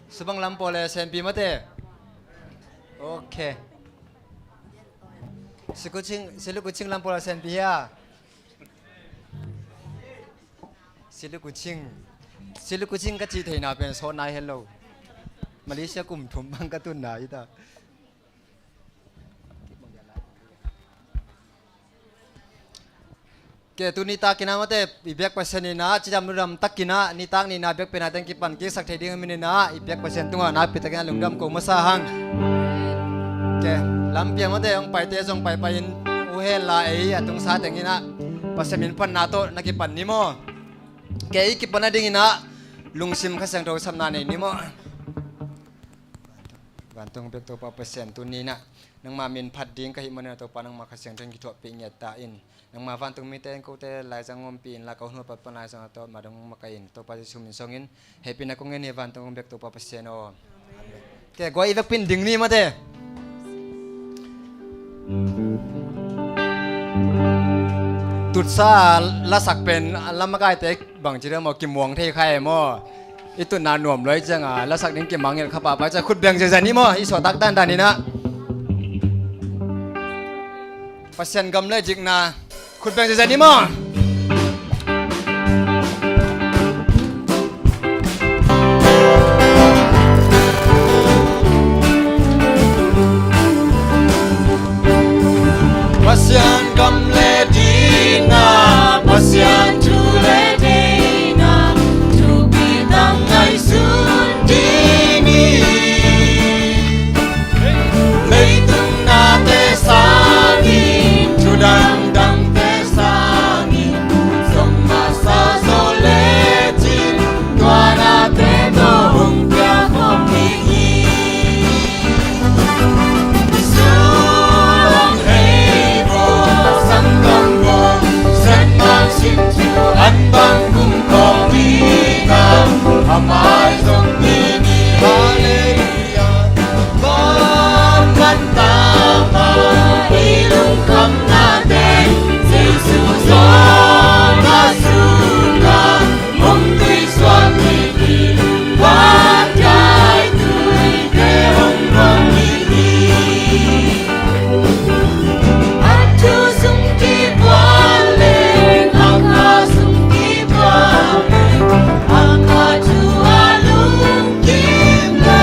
subang lampo le senpi mate okay silu kucing lampo le senpi ya silu kucing ka chi theina pen so nai hello Malaysia kum thum bang ka tun na ita ke tu nita kina mate ibek pasani na chijam ram takina nitang ni na bek pena tang ki pan ki sak theding mini na ibek pasen tunga na pitakina lungdam ko masa hang ke lampia mate ong pai te jong pai pai in uhe la ei atung sa tengina pasamin pan na to nakipan nimo ke ki pana dingina lungsim khasang do samna nei nimo bantung bek to pa pasen tu ni na nang mamin phat ding ka hi mana to panang makasang teng ki to pe nya ta in nang ma van tung mi ten ko te lai jangom pin la ko hnu pat panai sang to madong makain to pa sumin songin happy na kong nge van tung bek to pa paseno ke goi vek pin ding ni ma te tut sa la sak pen la ma kai te bang chi mo kim wong the khai mo itu na nuam loi janga la sak ding ki mangel khapa pa cha khut beng je jani mo i so tak dan dan ni na pasen gam le jik na khut beng je jani mo pasen gam le dina pasen tu le dina tu bidang ai sun dini lấy tung na te sa ni tu dang dang te sa ni song ma sa so le jin tua na te do hung pya khom ni sung hei bo sang gam bo san mang sim chu an bang kum kong ni nam amai song ni ni hallelujah bom man ta ma ilung kam na te jesu so na su ka mong tui swan ni ni wat kai tui ke hong rong ni ni atu sung ki bwa le aka sung ki bwa le aka chu alung kim le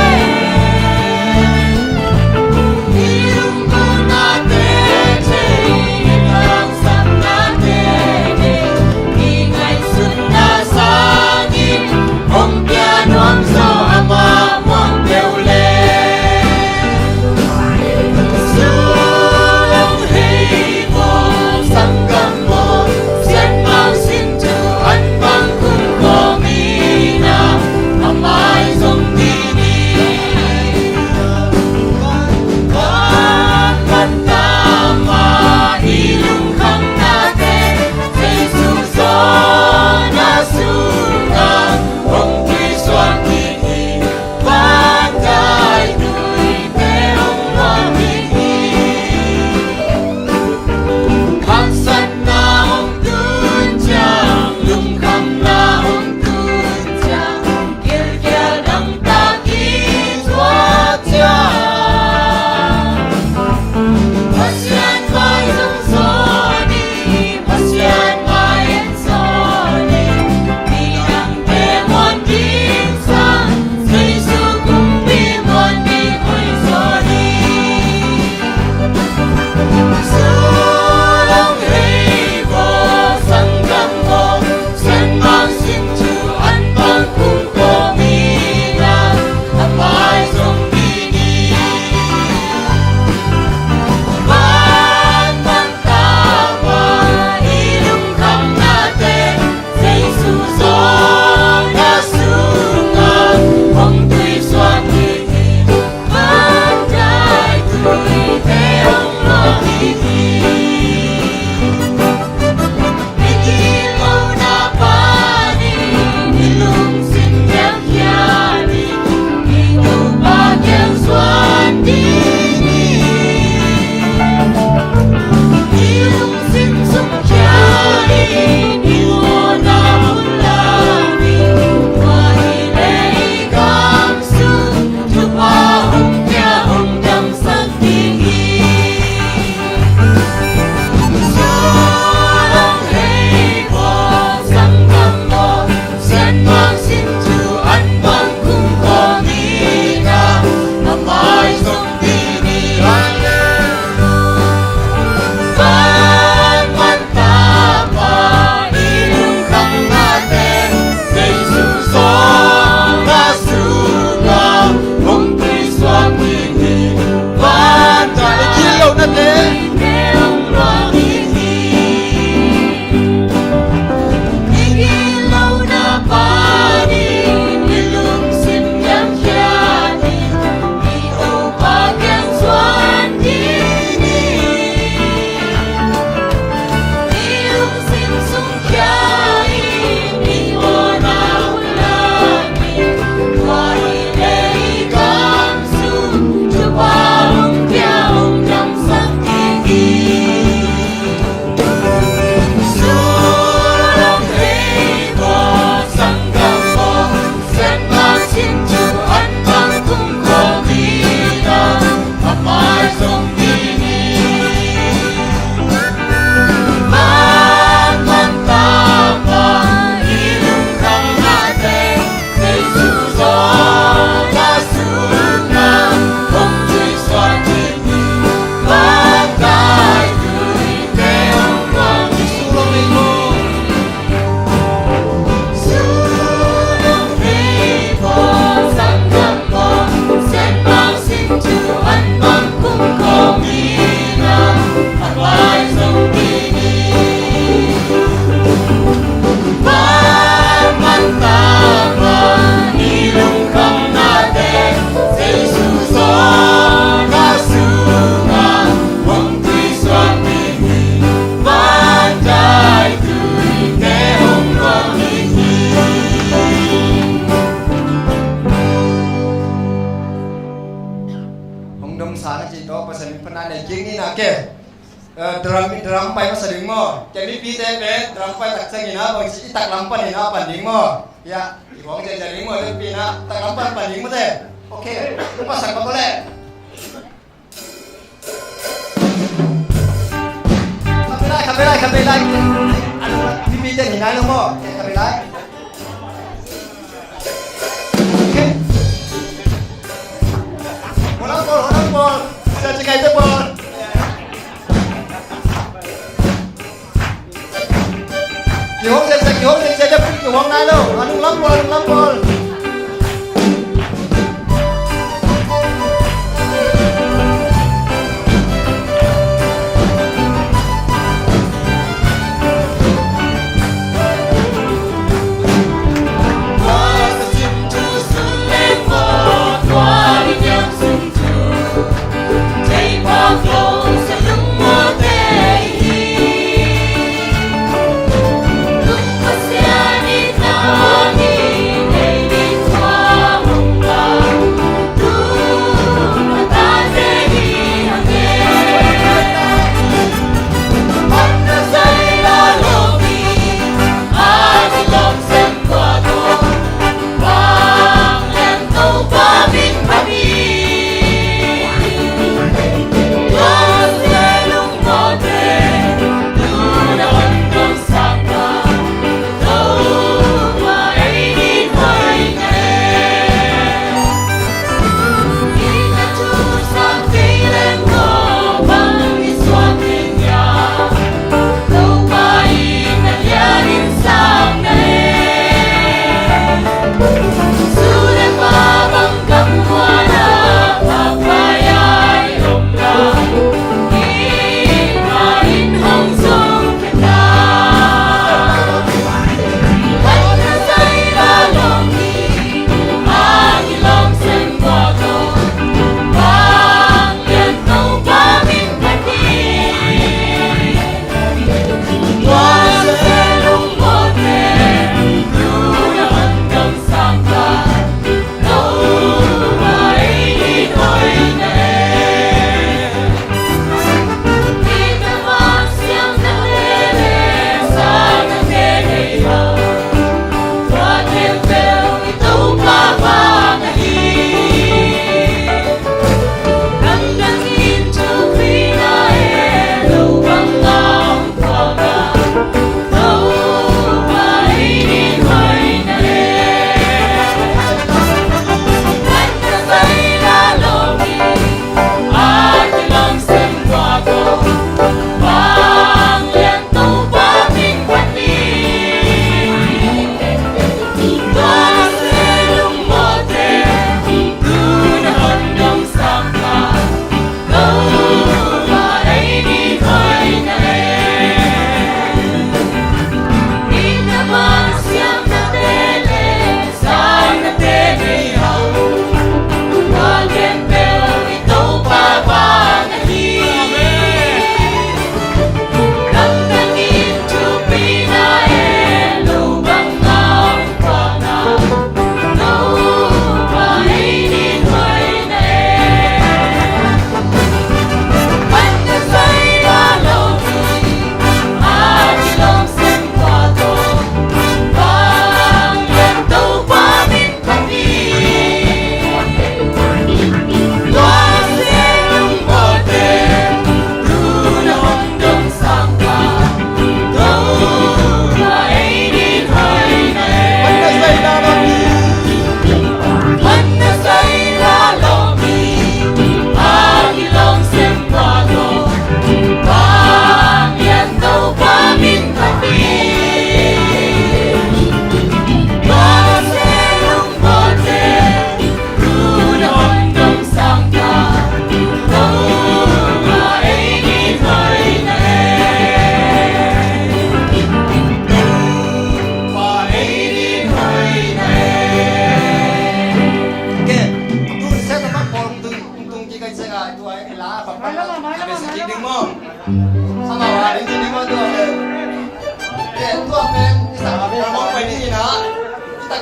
masa ni pernah ada jing ni nak ke drum pai masa ding mo jadi pi te pe drum pai tak sangi na bang si tak lampan ni na pan ding mo ya iwang jadi mo te pi na tak lampan pan ding mo te okey lupa sak boleh kamera anu pi te ni na mo kamera okey orang bol saya cakap itu bol Kihong saya pun kihong na lo. Anong lambol.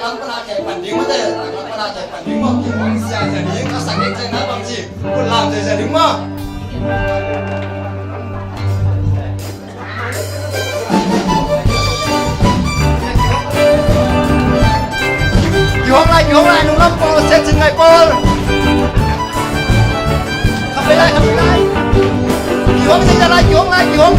takkan pernah kayak banding mah deh, takkan pernah kayak banding mah. Siang jadi kasar kayak cina bangsi, pulang jadi mah. Vô lại đúng không? Paul sẽ chừng ngày Paul. Không lấy lại. Vô sẽ ra lại, vô lại luôn.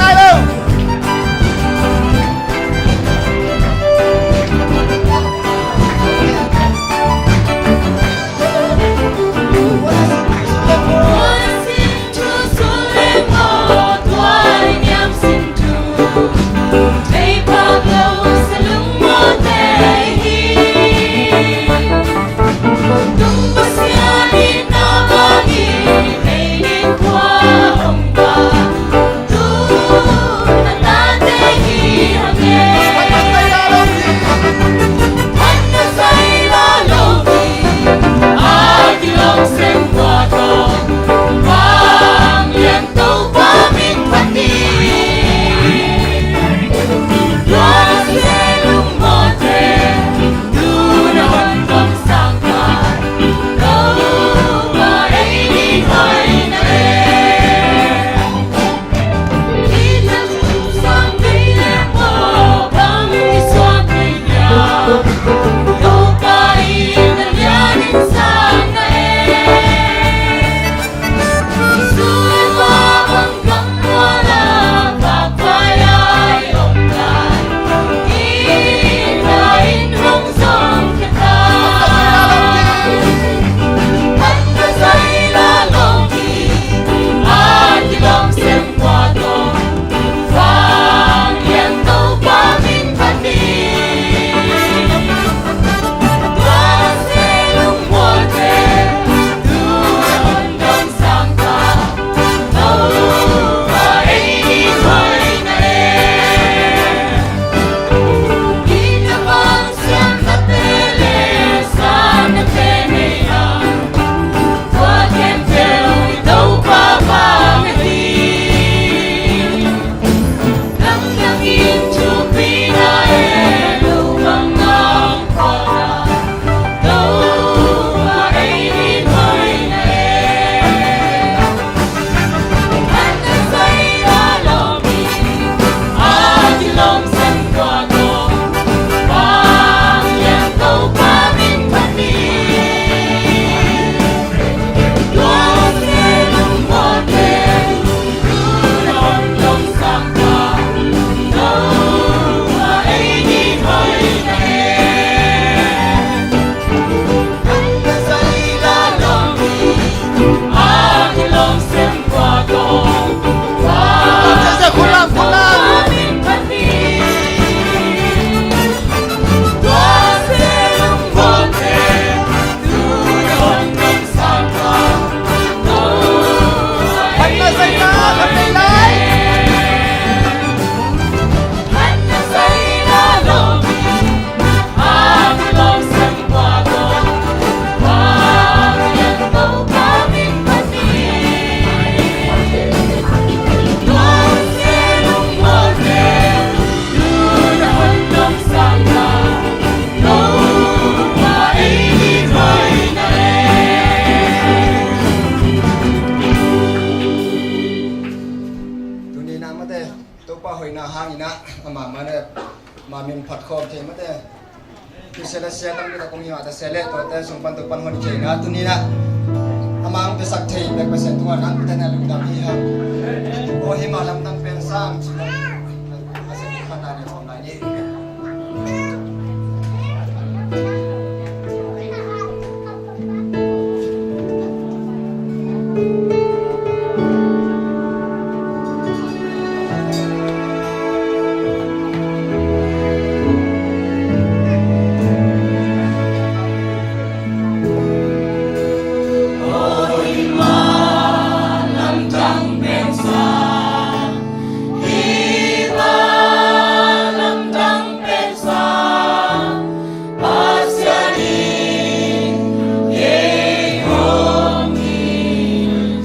min phat khom the mate ki sela sia tam ni ko mi ma ta sele to ta sum pan to pan hon che na tu ni na amang te sak thei mek pasen tu nan ta na lu dam hi ha o hi ma lam tam pen sang chi asen khan na ni hom na ni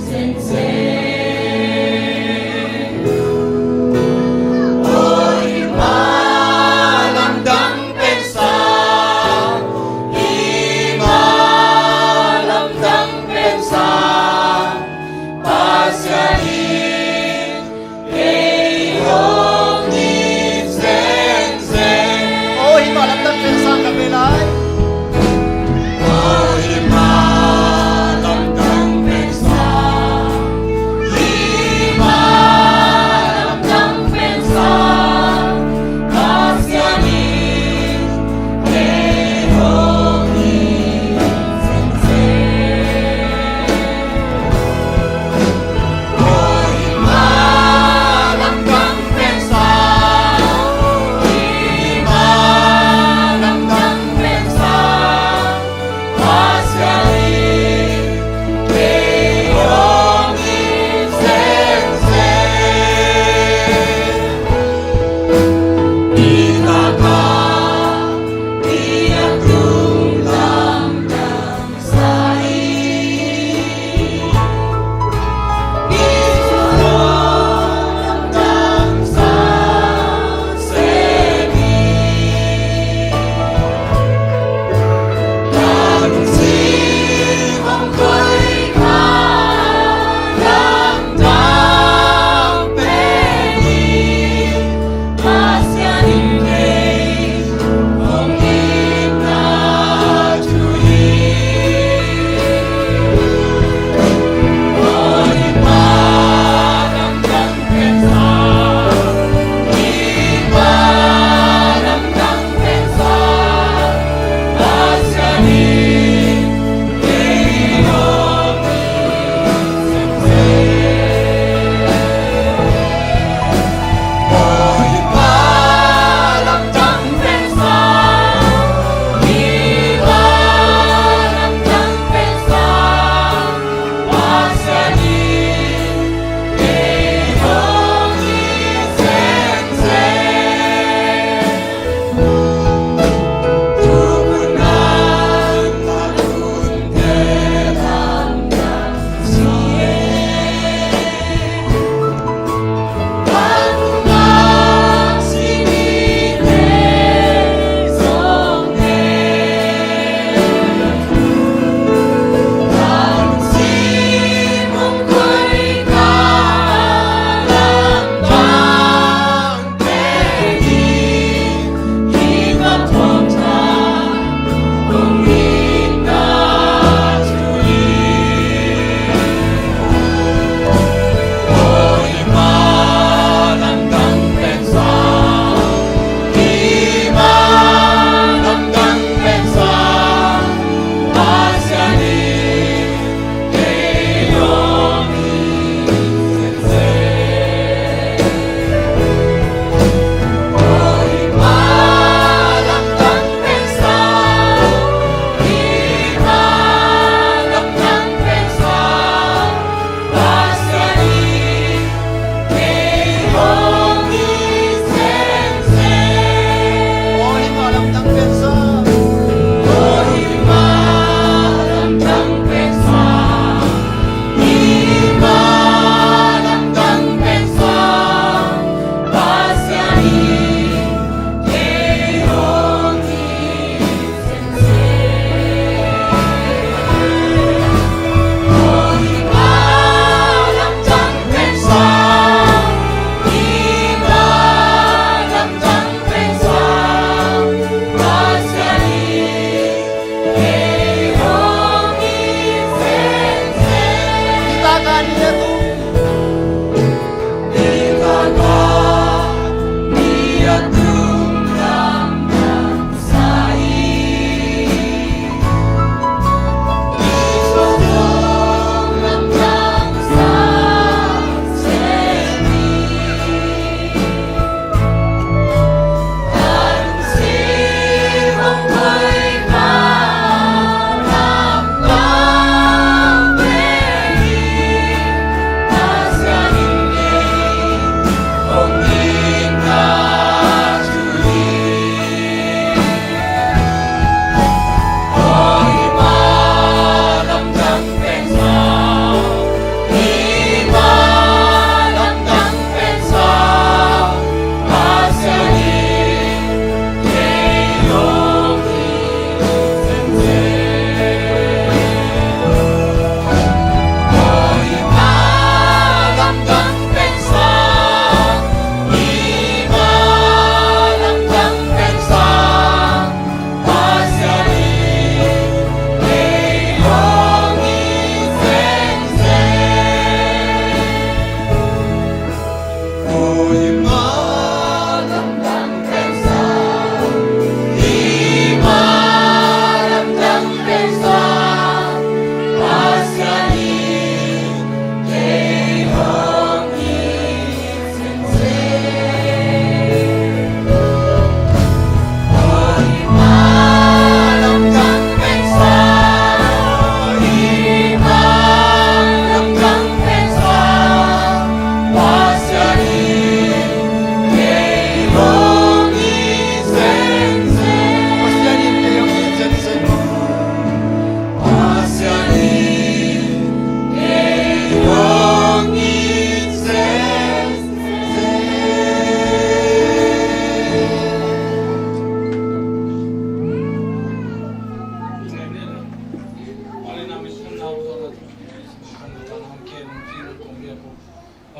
Sen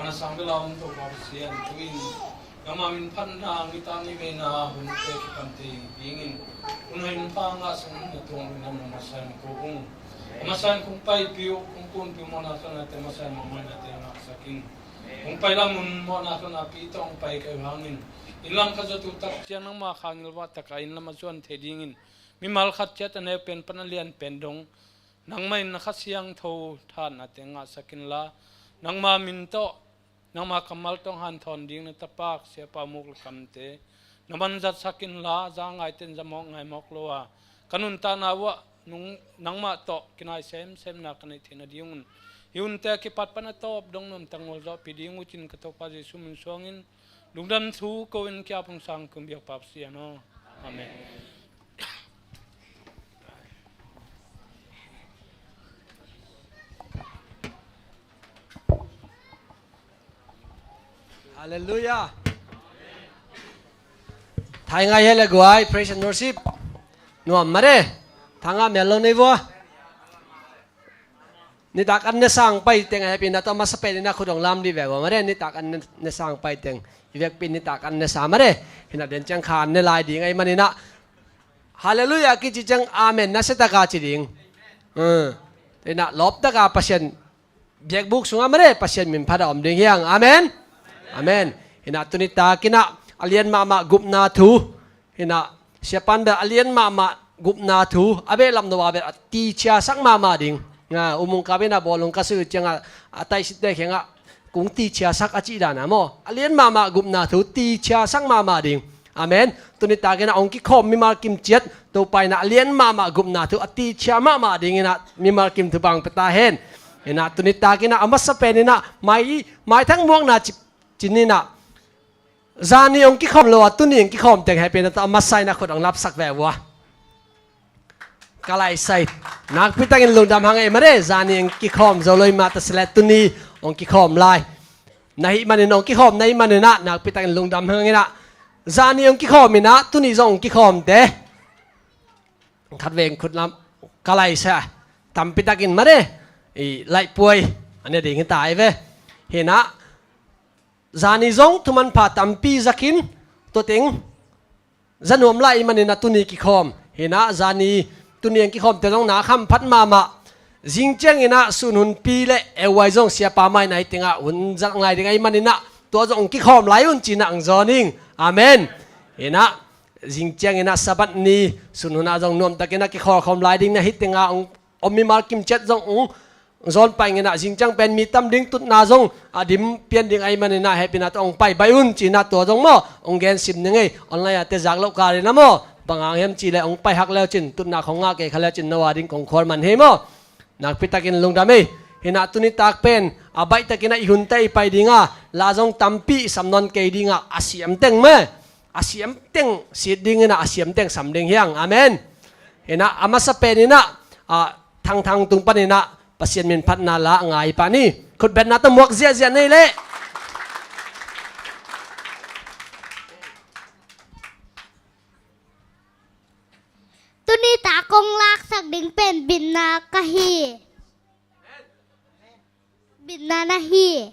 na sanggalam to kapsian tuin kamamin pandang itami mena hunte kanti ingin unahin pa nga sa itong minamasan ko kung masan kung pay piyo kung piyo mo na sa natin masan mo natin ang saking kung pay lamon mo na sa napito ang pay kayo hangin ilang kasatutak siya ng mga kangilwa takain na masuan tedingin mimal katya tanay pen panalian pendong nang may nakasiyang tau tan natin nga sakin la nang maminto nang makamaltong hanton ding natapak siya pamukul kamte naman zat sakin la zang ay ten zamong ngay mokloa kanun tanawa nang mato kinay sem na kanay tinadiyungun yun te kipat panatop dong nom tangol zo piding ucin katopa je sumun songin lungdam thu ko in kya pung sang kumbiak papsi ano amen. Hallelujah. Thay ngay hele guai praise and worship. Nuam mare. Thanga melo nei vo. Ni tak an ne sang pai teng ai pin ta mas pe na khudong lam di ve go mare ni tak an ne sang pai teng. Ivek pin ni tak an ne sa mare. Hina den chang khan ne lai ding ai manina. Hallelujah ki chi chang amen na se ta ka chi ding. Te na lop ta ka pasien. Biak buk sunga mare pasien min phada om ding hiang. Amen. Amen. Hina tunita kina alien mama gupna thu. Hina siapanda alien mama gupna thu. Abe lam no abe ti cha sak mama ding. Nga umung kabe na bolong kasu changa atai sitte khenga kung ti cha sak achi dana mo. Alien mama gupna thu ti cha sak mama ding. Amen. Tunita kina ongki khom mi mar kim chet to pai na alien mama gupna thu ati cha mama ding ina mi mar kim thu bang peta hen. Hina tunita kina amasa penina mai thang muang na Chinina Zani ong ki khom lo atuni ong ki khom teng happy na ta masai na khot ang lap sak ve wa kalai sai nak pitang in lundam hangai mare zani ong ki khom zoloi ma ta slet tuni ong ki khom lai nahi manin ong ki khom nahi manina nak pitang in lundam hangai na zani ong ki khom ina tuni zong ki khom te khat veng khut lam kalai sa tam pitakin mare i lai puai ane ding tai ve hena Zani zong tuman pa tampi zakin to ting zanom lai manina tuni ki khom hina zani tuni ki khom te zong na kham phat mama jingcheng ina sunun pi le ewai zong sia pa mai nai tinga un zak ngai ding ai manina to zong ki khom lai un china ang zoning amen hina jingcheng ina sabat ni sununa zong nom takena ki khom lai ding na hitinga omi mar kim chet zong zon pai ngena jingchang pen mi tam ding tut na zong adim pian ding ai manina happy na tong pai bayun china to zong mo ong gen sim ningai online ate jak lo ka re na mo bangang hem chi le ong pai hak leo chin tut na khonga ke khala chin nawa ding kong khor man he mo nak pitakin lungdame hina tuni tak pen abai takina ihun tai pai dinga la zong tampi samnon ke dinga asiam teng me asiam teng sit ding na asiam teng sam ding hiang amen hina amasa penina thang tung panina pasien min phat na la ngai pa ni khut ben na ta muak zia nei le tuni ta kong lak sak ding pen bin na kahi bin na nahi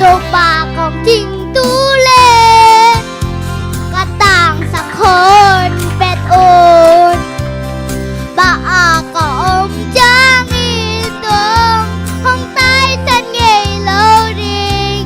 Tô bà còn chinh tú lê Cả tàng sắc hôn bẹt ồn Bà có ông cha nghi tương Không tay thân nghề lâu đình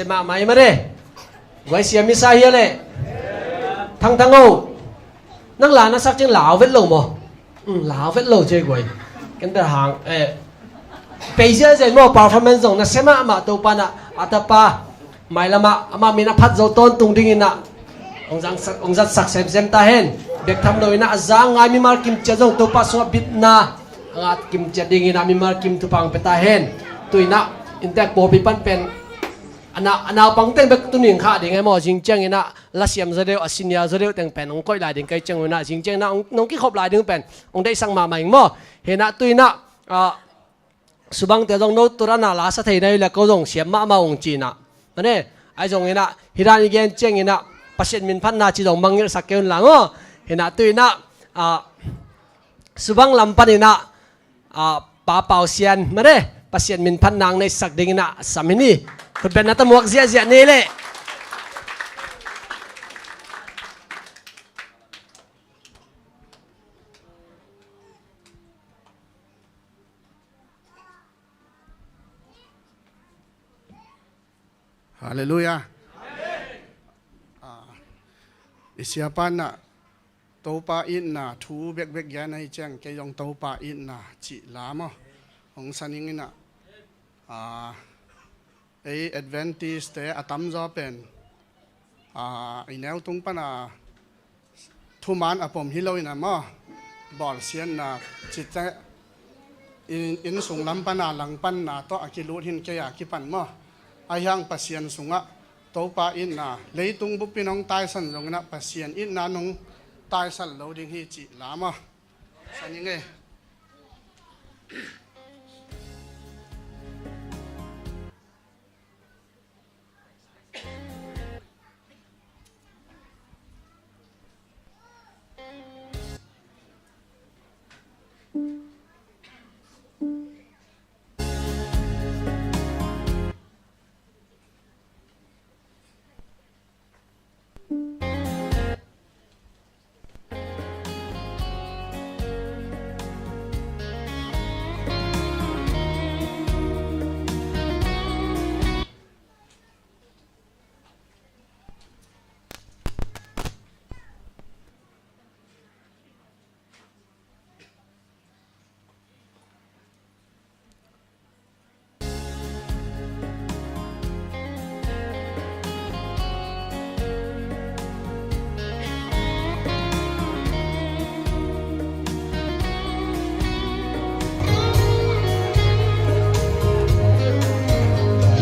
sema mai mare quay xiêm mi sai hiền lệ thằng ô năng là nó sắc trên lão vết lầu mò lão vết lầu chơi quay cái đó hàng bây giờ giờ mò performance zone nó sema mà tàu pa na atapa mai lama ama mina phat zo ton tung ding ina ông giang sắc xem ta hen bek tham loi na zang ngai mi mar kim cha zong tàu pa so bit na ngat kim cha ding ina mi mar kim tu pang peta hen tuina intek bo bi pan pen ana pang teng bek tuning kha ding ai mo jing chang ina la siam za deu asinia za deu teng pen ong koi lai ding kai chang na jing chang na ong ki khop lai ding pen ong dei sang ma mai mo hena tuina subang te dong no turana la sa thei nai la ko dong siam ma ong chi na ane ai dong ina hiran igen cheng ina pasien min phan na chi dong mangir sakeun la ngo hena tuina subang lampan ina pa pau sian mare pasien min phan nang nei sak ding ina samini khut ben na ta muak zia zia ne le Hallelujah. Isiapan na topa in na thu bek bek ya nai chang ke yong topa in na chi lama hong saning na advantage te atam zo pen inel tung pa na thu man apom hiloi na mo bol sian na chi ta in sung lam pa na lang pan na to akilut hin ke ya ki pan mo ayang pasien sunga topa in na leitung bu pinong tai san jong na pasien in na nong tai san lo ding hi chi lama saning e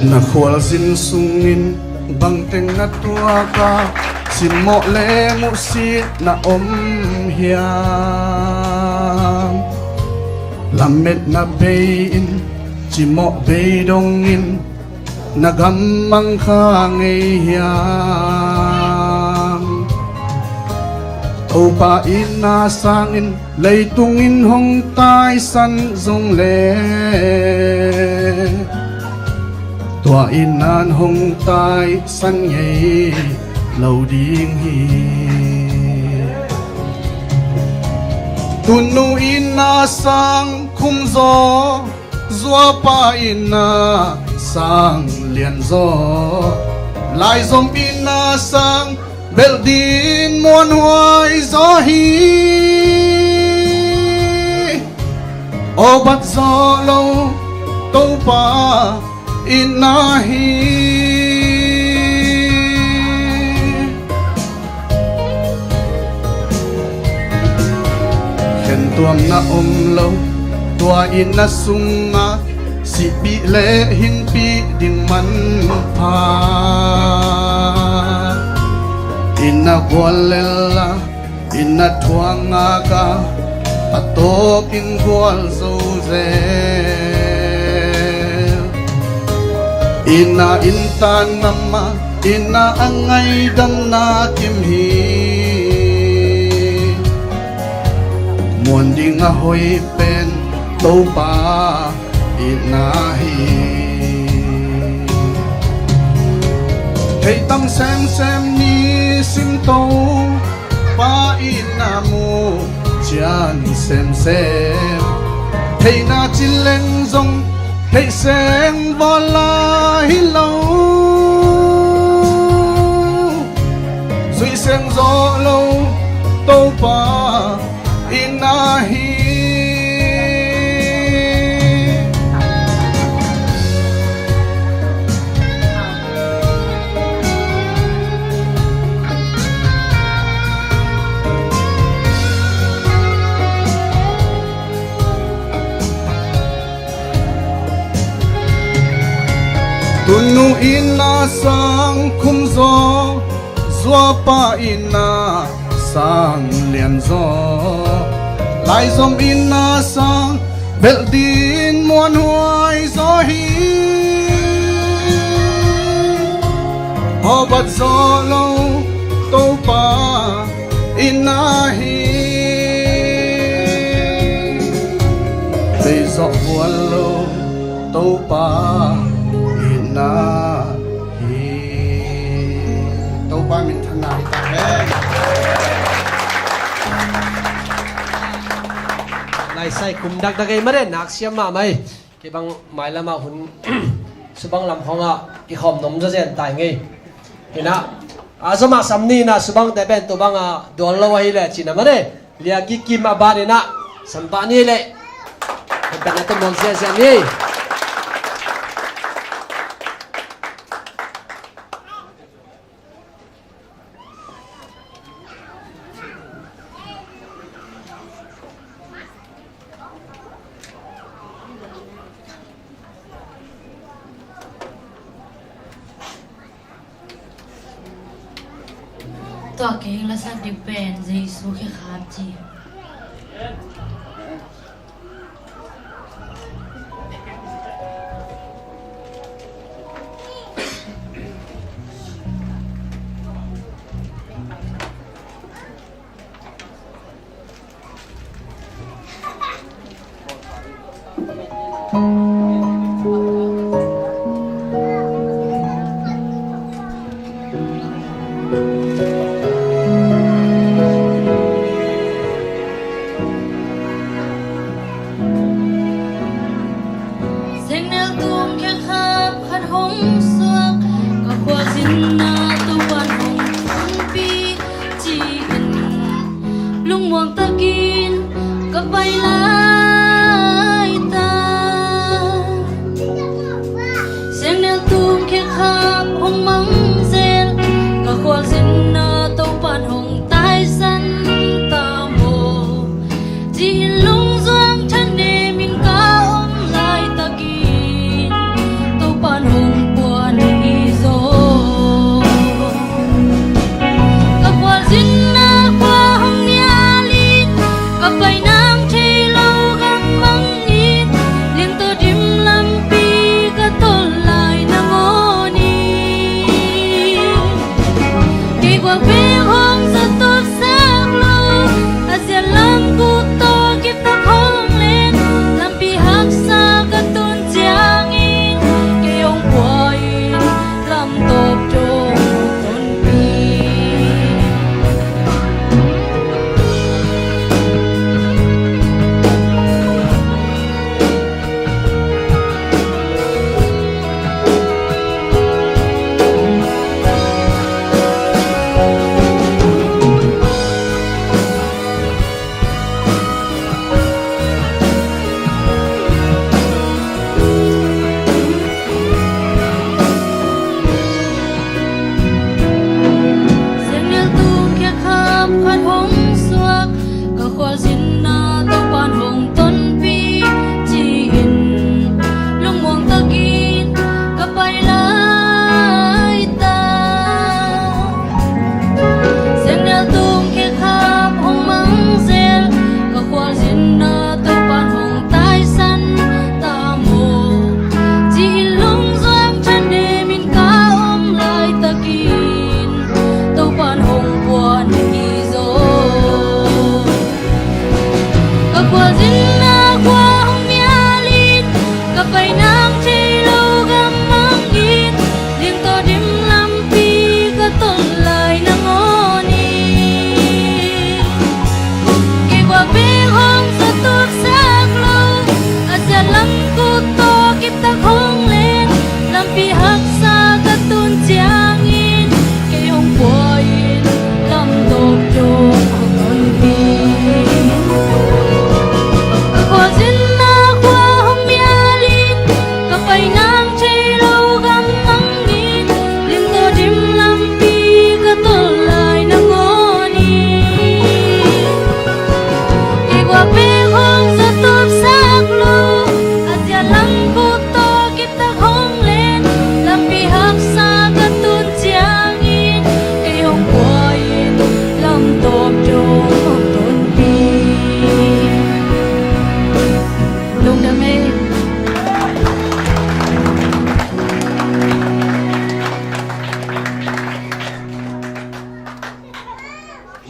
na khwal sin sungin bang teng na tua ka sin mo le mu si na om hiam lamet na bein chi mo be dong in na gam mang kha ngei hiam opa in na sang in lei tung in hong tai san zong le tua in nan hong tai san nhảy lâu điên hi tuần nu in na sang khung gió gió pa in na sang liền gió lại dòng in na sang bel din muôn hoài gió hi ô bắt gió lâu tâu pa inahi khen tuam na lâu tua in na sunga si bi le hin pi ding man pha inna gwalella inna thuanga ka atok in gwal zo ze ina intan nama ina angai dam na kim hi muan ding a hoi pen to pa ina hi hey tam sem ni sim to pa ina mu chan sem hey na chileng zong hey sen vô la hi lâu hui sen gió lâu tô pa inahi tunu ina sang khum gió gió pa ina sang liền gió lại dòng ina sang bel din muôn hoài gió hi ho bat gió lâu tô pa ina hi bây gió buồn lâu tô pa na hi tàu ba mình thân nào ta hết lại sai cùng đặc đặc cái mất đấy nạc xiêm mà mày cái băng mày là mà hun sự băng làm không à cái khom nấm ra rèn tài nghe thế nào à mà sắm ni na sự băng tại bên tụ băng à đồ lâu hay là chỉ nằm ở đây lia cái kim mà ba này na sắm ba ni lại bạn là tụi mình sẽ điตัวเก่งและสักดิเป็นเยซูแค่ขาดจีHãy subscribe cho kênh Ghiền Mì Gõ để không bỏ lỡ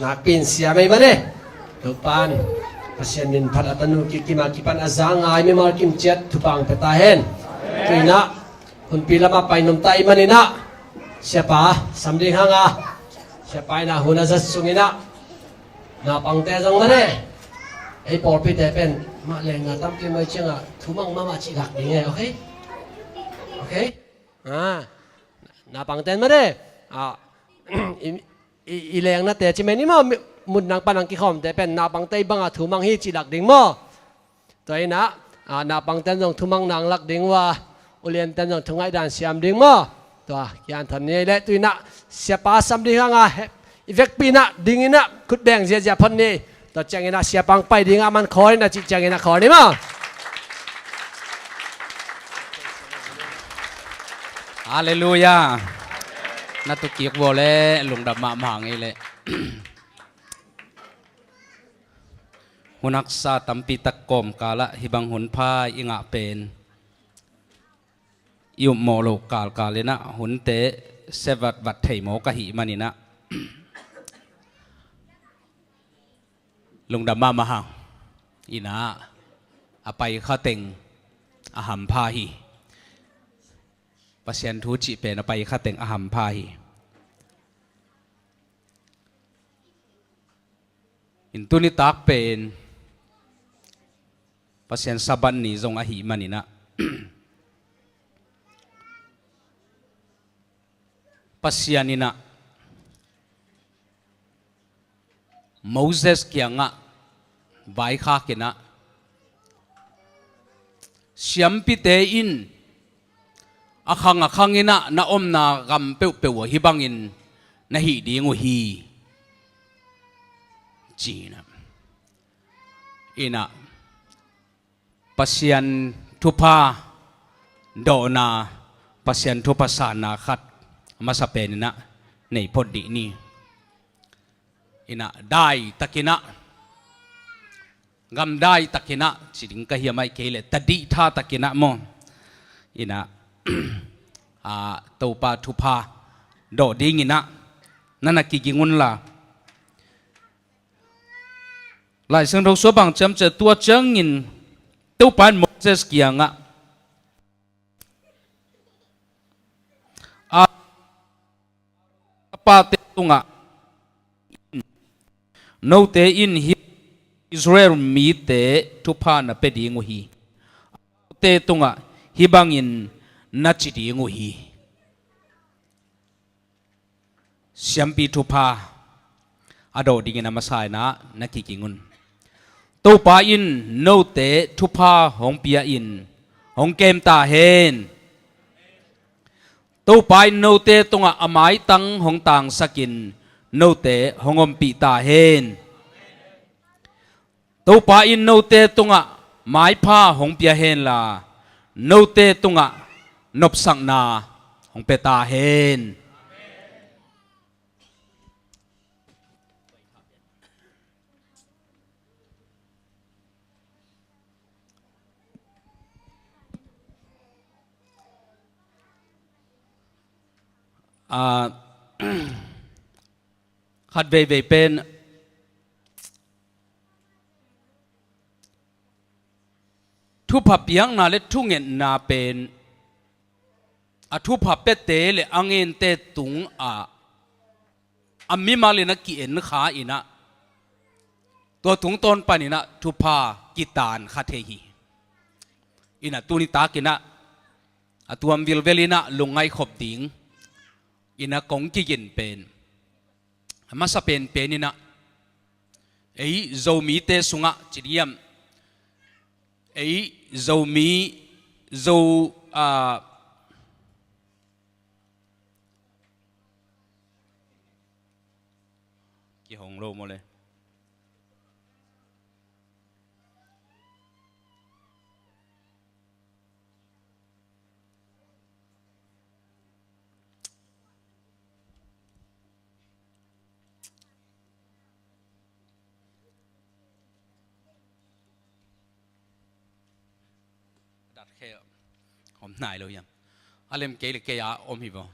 nak pin sia mai mane tupan pasien min phat atanu kikima kipan azang ai me mar kim chet thupang peta hen tuina hun pilama painom tai manina siapa samding hanga siapa na huna zat sungina na pangte jong mane ei por pi te pen ma lenga tam ki mai chenga thumang mama chi lak ding e okay okay na pangten mane ileng na te chi mai ni mo mun nang panang ki khom te pen na pang tei banga thumang hi chi lak ding mo toi na na pang ten jong thumang nang lak ding wa ulien ten jong thungai dan siam ding mo to kian than ni le tuina siapa sam ding hanga evek pina dingina kut beng zia zia phon ni to changina siapang pai ding aman khoi na chi changina khoi ni mo Hallelujah na tu kiek wo le lung dam ma mang ei le hunak sa tampi tak kom kala hibang hun pha inga pen yum mo lo kal kalena hun te sevat wat thei mo ka hi manina lung dam ma mahang ina apai kha teng aham pha hi pasien thu chi pen apai kha teng aham pha hi in tuni tak pen pasien saban ni zong a hi manina pasianina Moses kianga vai kha kena siampi te in akhangina na omna gam pe hi bangin na hi dingu hi China ina pasian thupa dona pasian thupa sana khat masapenina nei podi ni ina dai takina gam dai takina chiding ka hiamai kele tadi tha takina mo ina topa thupa do dingina nana kigingun la lại sang đâu số bằng chấm chờ tua chấm nghìn tiêu pan Moses kia ngạ apa te tunga no te in Israel mi te thupa na pe dingu hi te tunga hibangin na chi dingu hi siampi thupa ado dingina masai na kikingun to pa in no te thupa hong pia in hong kem ta hen to pa in no te tonga amai tang hong tang sakin no te hongom pi ta hen to pa in no te tonga mai pha hong pia hen la no te tonga nop sang na hong pe ta hen khát về bên thu phập yang na le thu nghen na pen thu phập pe te le angen te tung mi ma le na ki en kha ina to tung ton panina thu pha kitan kha the hi ina tu ni ta kina atuam vil velina lungai khop ding ina kong ki gin pen masa pen penina ei zomi te sunga chiriam ei zomi zo ki hong lo mo le hôm nay rồi nhỉ, anh kể là kể ôm hi vào,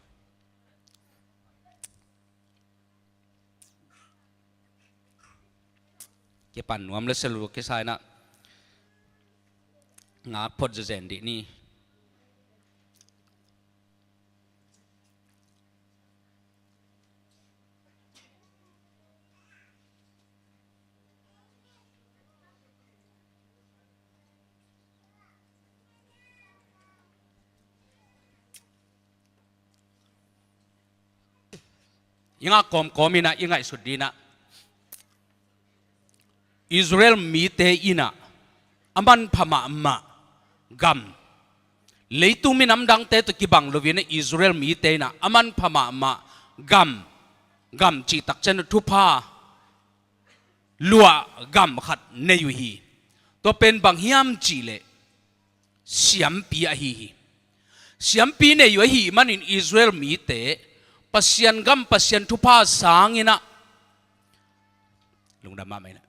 ke pan nuam le selu ke sai na ngak phot zen di ni inga komina inga sudina Israel mi te ina aman phama amma gam leitung minam dang te to kibang lovina Israel mi te na aman phama amma gam chi tak chen thu pha lua gam khat ne yu hi to pen bang hiam chi le siam pi a hi siam pi ne yu hi man in Israel mi te pasien gam pasien thu pha sang ina lungdam ma mai na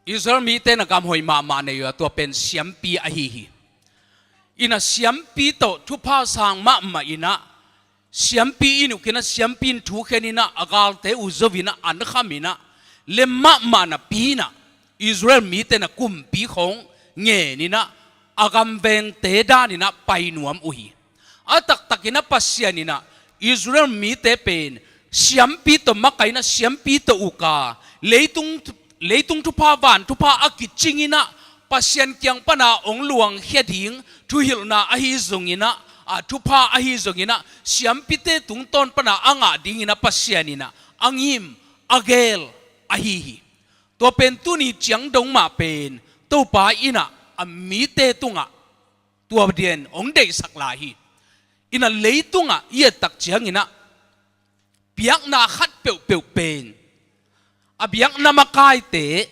Israel mi te na kam hoi ma ne yo to pen siam pi a hi ina siam pi to thu pha sang ma ina siam pi inu kina siam pin thu khenina agal te uzovina an khamina le ma na pi na Israel mi te na kum pi khong nge ni na agam veng te da ni na pai nuam uhi atak takina pasya ni na Israel mi te pen siam pi to makai na siam pi to uka leitung thu pha van thu pha akit chingina pasien kyang pana ong luang heding thu hilna a hi zungina a thu pha a hi zungina siam pite tung ton pana anga dingina pasianina angim agel a hi to pen tu ni chiang dong ma pen to pa ina ami te tunga tua dien ong dei sakla hi ina leitunga ye tak chiangina piak na khat peu pen abiyak na makai te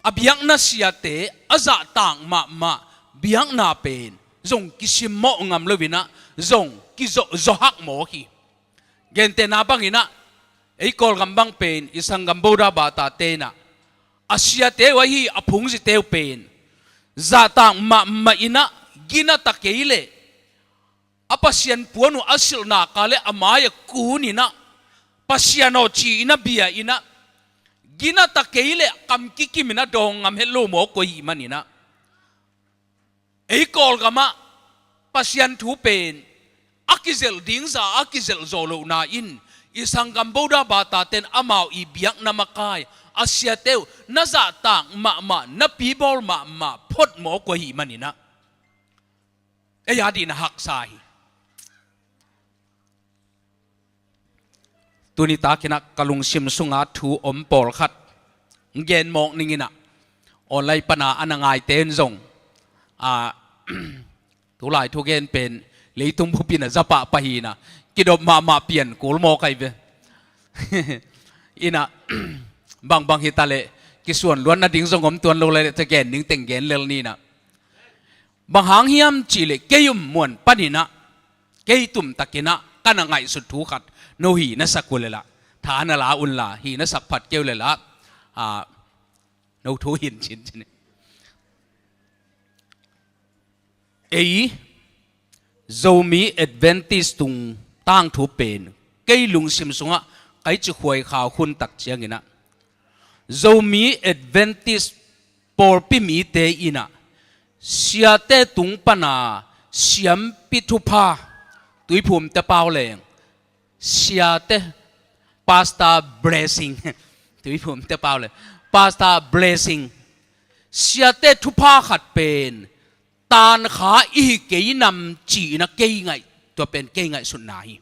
abiyak na siya te aza tang ma biyak na pen zong kisim mo ngam lovina zong kizo zohak mo hi gente na bangina ei kol gambang pen isang gamboda bata te na asia te wahi apung si te pen za tang ma ina gina takeile apasian puanu asil na kale amaya kunina pasiano chi ina bia ina gina takeile kam kiki mina dong ngam hello mo ko hi manina ei kol gama pasian thu pen akizel dingza akizel zolo na in isang gamboda bata ten amau i biak na makai asia teu naza tang ma na pibol ma phot mo ko hi manina e ya din hak sai tuni ta kina kalung sim sunga thu om pol khat gen mok ningina onlai pana anangai ten zong tu lai thu gen pen leitung bu pina zapa pahina kidop ma pian kul mo kai ve ina bang hitale ki suan luan na ding zong om tuan lo lai te gen ning teng gen lel ni na bang hang hiam chile keyum mon panina keitum takina kanangai su thu khat no hi na sakulela thana la unla hi na sakphat keulela no thu hin chin ei zomi advantage tung tang thu pen kei lung sim sunga kai chu khoi khaw khun tak chiangina zomi advantage por pi mi te ina sia te tung pana siam pi thu pha tui phum te paw leng sia te pasta blessing tui phum te paw le pasta blessing sia te thu pha khat pen tan kha i ke nam chi na ke ngai to pen ke ngai sun na hi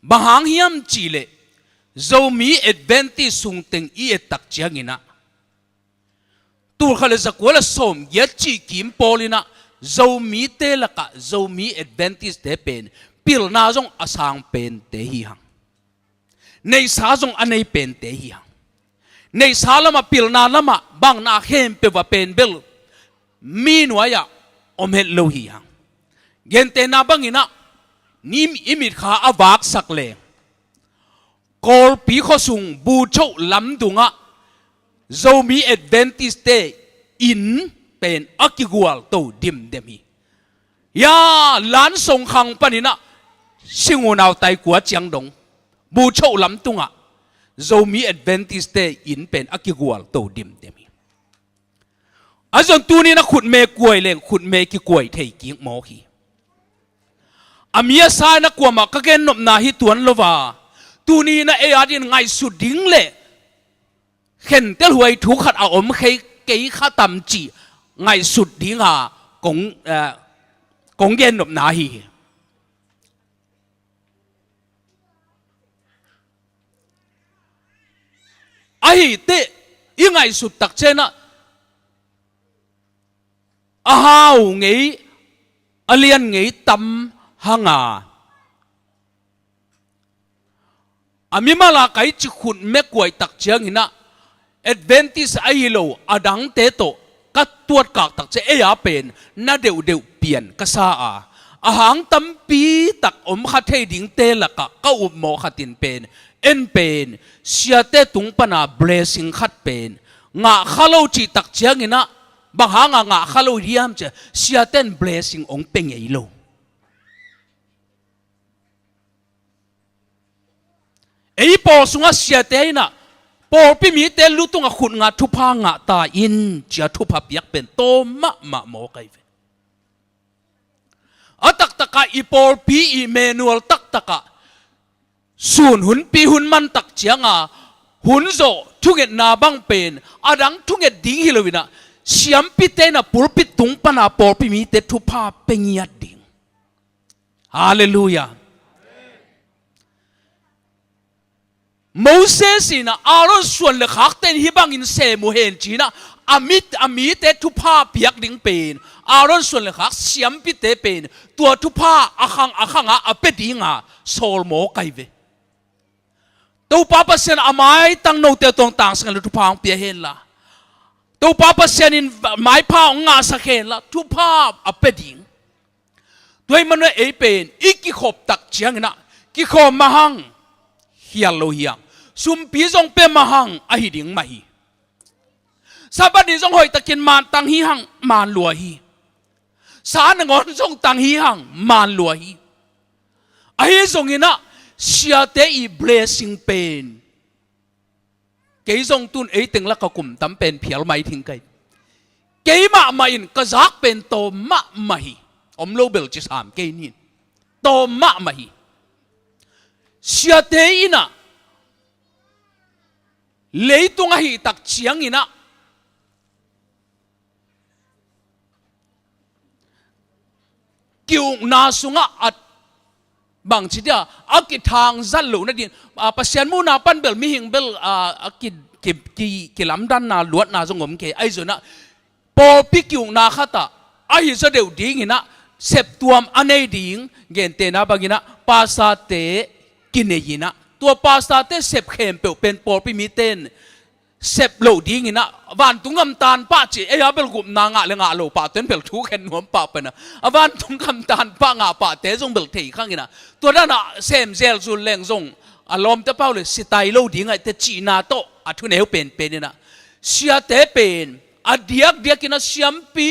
bahang hiam chi le zomi advantage sung teng i tak chiangina tur khale zakola som ye chi kim polina zomi te laka zomi advantage te pen pil na zong asang pen te hi hang nei sa zong anei pen te hi hang nei sa lama pil na lama bang na hem pe wa pen bel mi nuaya om het lo hi hang เย็นเตนาบังอินะนิมอิมิดขาอวากสักเลกอลปีข้อสุงบูโชลำดุงะโจมีเอดเวนติสเตอินเป็นอักิกวลโตดิมเดมียาล้านสงขังปนินะสิงวนาวไตกัวเจียงดงบูโชลำตุงะโจมีเอดเวนติสเตอินเป็นอักิกวลโตดิมเดมีอาจารย์ตัวนี้นะขุดเมกวยเลงขุดเมกิกวยเทกิงโมฮีอามีอาสายนักกว่ามาก็เกณฑ์นบนาฮิตวนลวาตัวนี้นะเออาดินไงสุดดิ้งเละเห็นเตลหวยทุกขัดเอาอมเคเกยข้าตำจีไงสุดดิ้งอ่ะกงเกณฑ์นบนาฮีไอ้เตะยังไงสุดตักเจนะอ้าวไงอเลียนไงตำฮังอามีมาลาไกจิขุนเมกวยตักเจียงหินะเอดเวนติสไอโลอดังเตโตกัดตัวกากตักเจเอียเป็นน่าเดือดเปลี่ยนกษาอาหางตั้มปีตักอมขัดเทดิงเตละกะก็อุบโมขัดินเป็นเอ็นเป็นเสียเตตุงปนาเบลสิงขัดเป็นงาข้าโลจิตักเจียงหินะบางหางงาข้าโลเรียมเจเสียเต้นเบลสิงองเป็นไอโลไอ้ปอสุงาเสียเตยนะปอพิมีเตลุตุงาขุนงาทุพางาตาอินจะทุพาเปียกเป็นโตมะโมไกเวอตักตะกะอีปอปีอีเมนูลตักตะกะสูนหุนปีหุนมันตักเจียงาหุนโซทุกเอ็ดนาบังเป็นอดังทุกเอ็ดดิ้งฮิโลวินะเสียมปิเตนะปุรปิตุงปนาปอพิมีเตทุพาเป็นยัดดิ้งฮาเลลูยาโมเสสนะอารอนส่วนเล็กหักเต็นฮิบังอินเซมูเฮนจีนะอามิเตทุพาเปียกดิ้งเป็นอารอนส่วนเล็กหักเสียมปิเตเป็นตัวทุพาอาคังอาเป็ดดิ้งโซลโมไกเวตัวป้าเปอร์เซนอาไม้ตั้งโนเตตรงต่างสังเลทุพาเปียเฮนละตัวป้าเปอร์เซนินไม้ผ้างาสักเฮนละทุพาอาเป็ดดิ้งด้วยมันว่าเอเป็นอีกกิขบตักเจียงนะกิขบมาหังเฮียโลเฮียงซุมปีจงเป็นมาหังอหิดิงมาฮีซาบัดนี้จงหอยตะกินมานตังฮีหังมานลัวฮีสารงอนจงตังฮีหังมานลัวฮีไอ้จงอินะเสียเตอีเบลสิงเป็นเกยจงตุนไอ้ตึงละกกุมตั้มเป็นเพียลไม่ทิ้งไกเกยมาไม่อินกษักเป็นโตมะมาฮีอมโลเบลจิสามเกยนินโตมะมาฮีเสียเตอีนะเลยตรงหิตักเชียงอินะกิวนาสุงะอัดบางทีเดียอากิทางจัลลุนั่นดิปัสยานมูนาปันเบลมิหิงเบลอากิลำดันนาลวดนาจงงมเกไอโซนะพอพิกิวนาขัตาไอจะเดือดดิ้งอินะเสพตัวอันไหนดิ้งเงินเตนะบางอินะภาษาเตกินเนยินะตัวภาษาเตเสพเข้มเป็นปอพิมิเตนเสพโลดิ้งนะวันตุงคำตานป้าจีเอ้ยเบลกุมนางะเลงะโลป้าเต้นเบลทุกเห็นหัวป้าเป็นนะวันตุงคำตานป้างะป้าเต้จงเบลเทข้างอินะตัวนั้นอะเซมเซลซูเลงจงอารมณ์เตเป้าเลยสไตล์โลดิ้งไอเตจีนาโตอัทุเนวเป็นนะเสียเตเป็นอเดียกกินะเสียมปี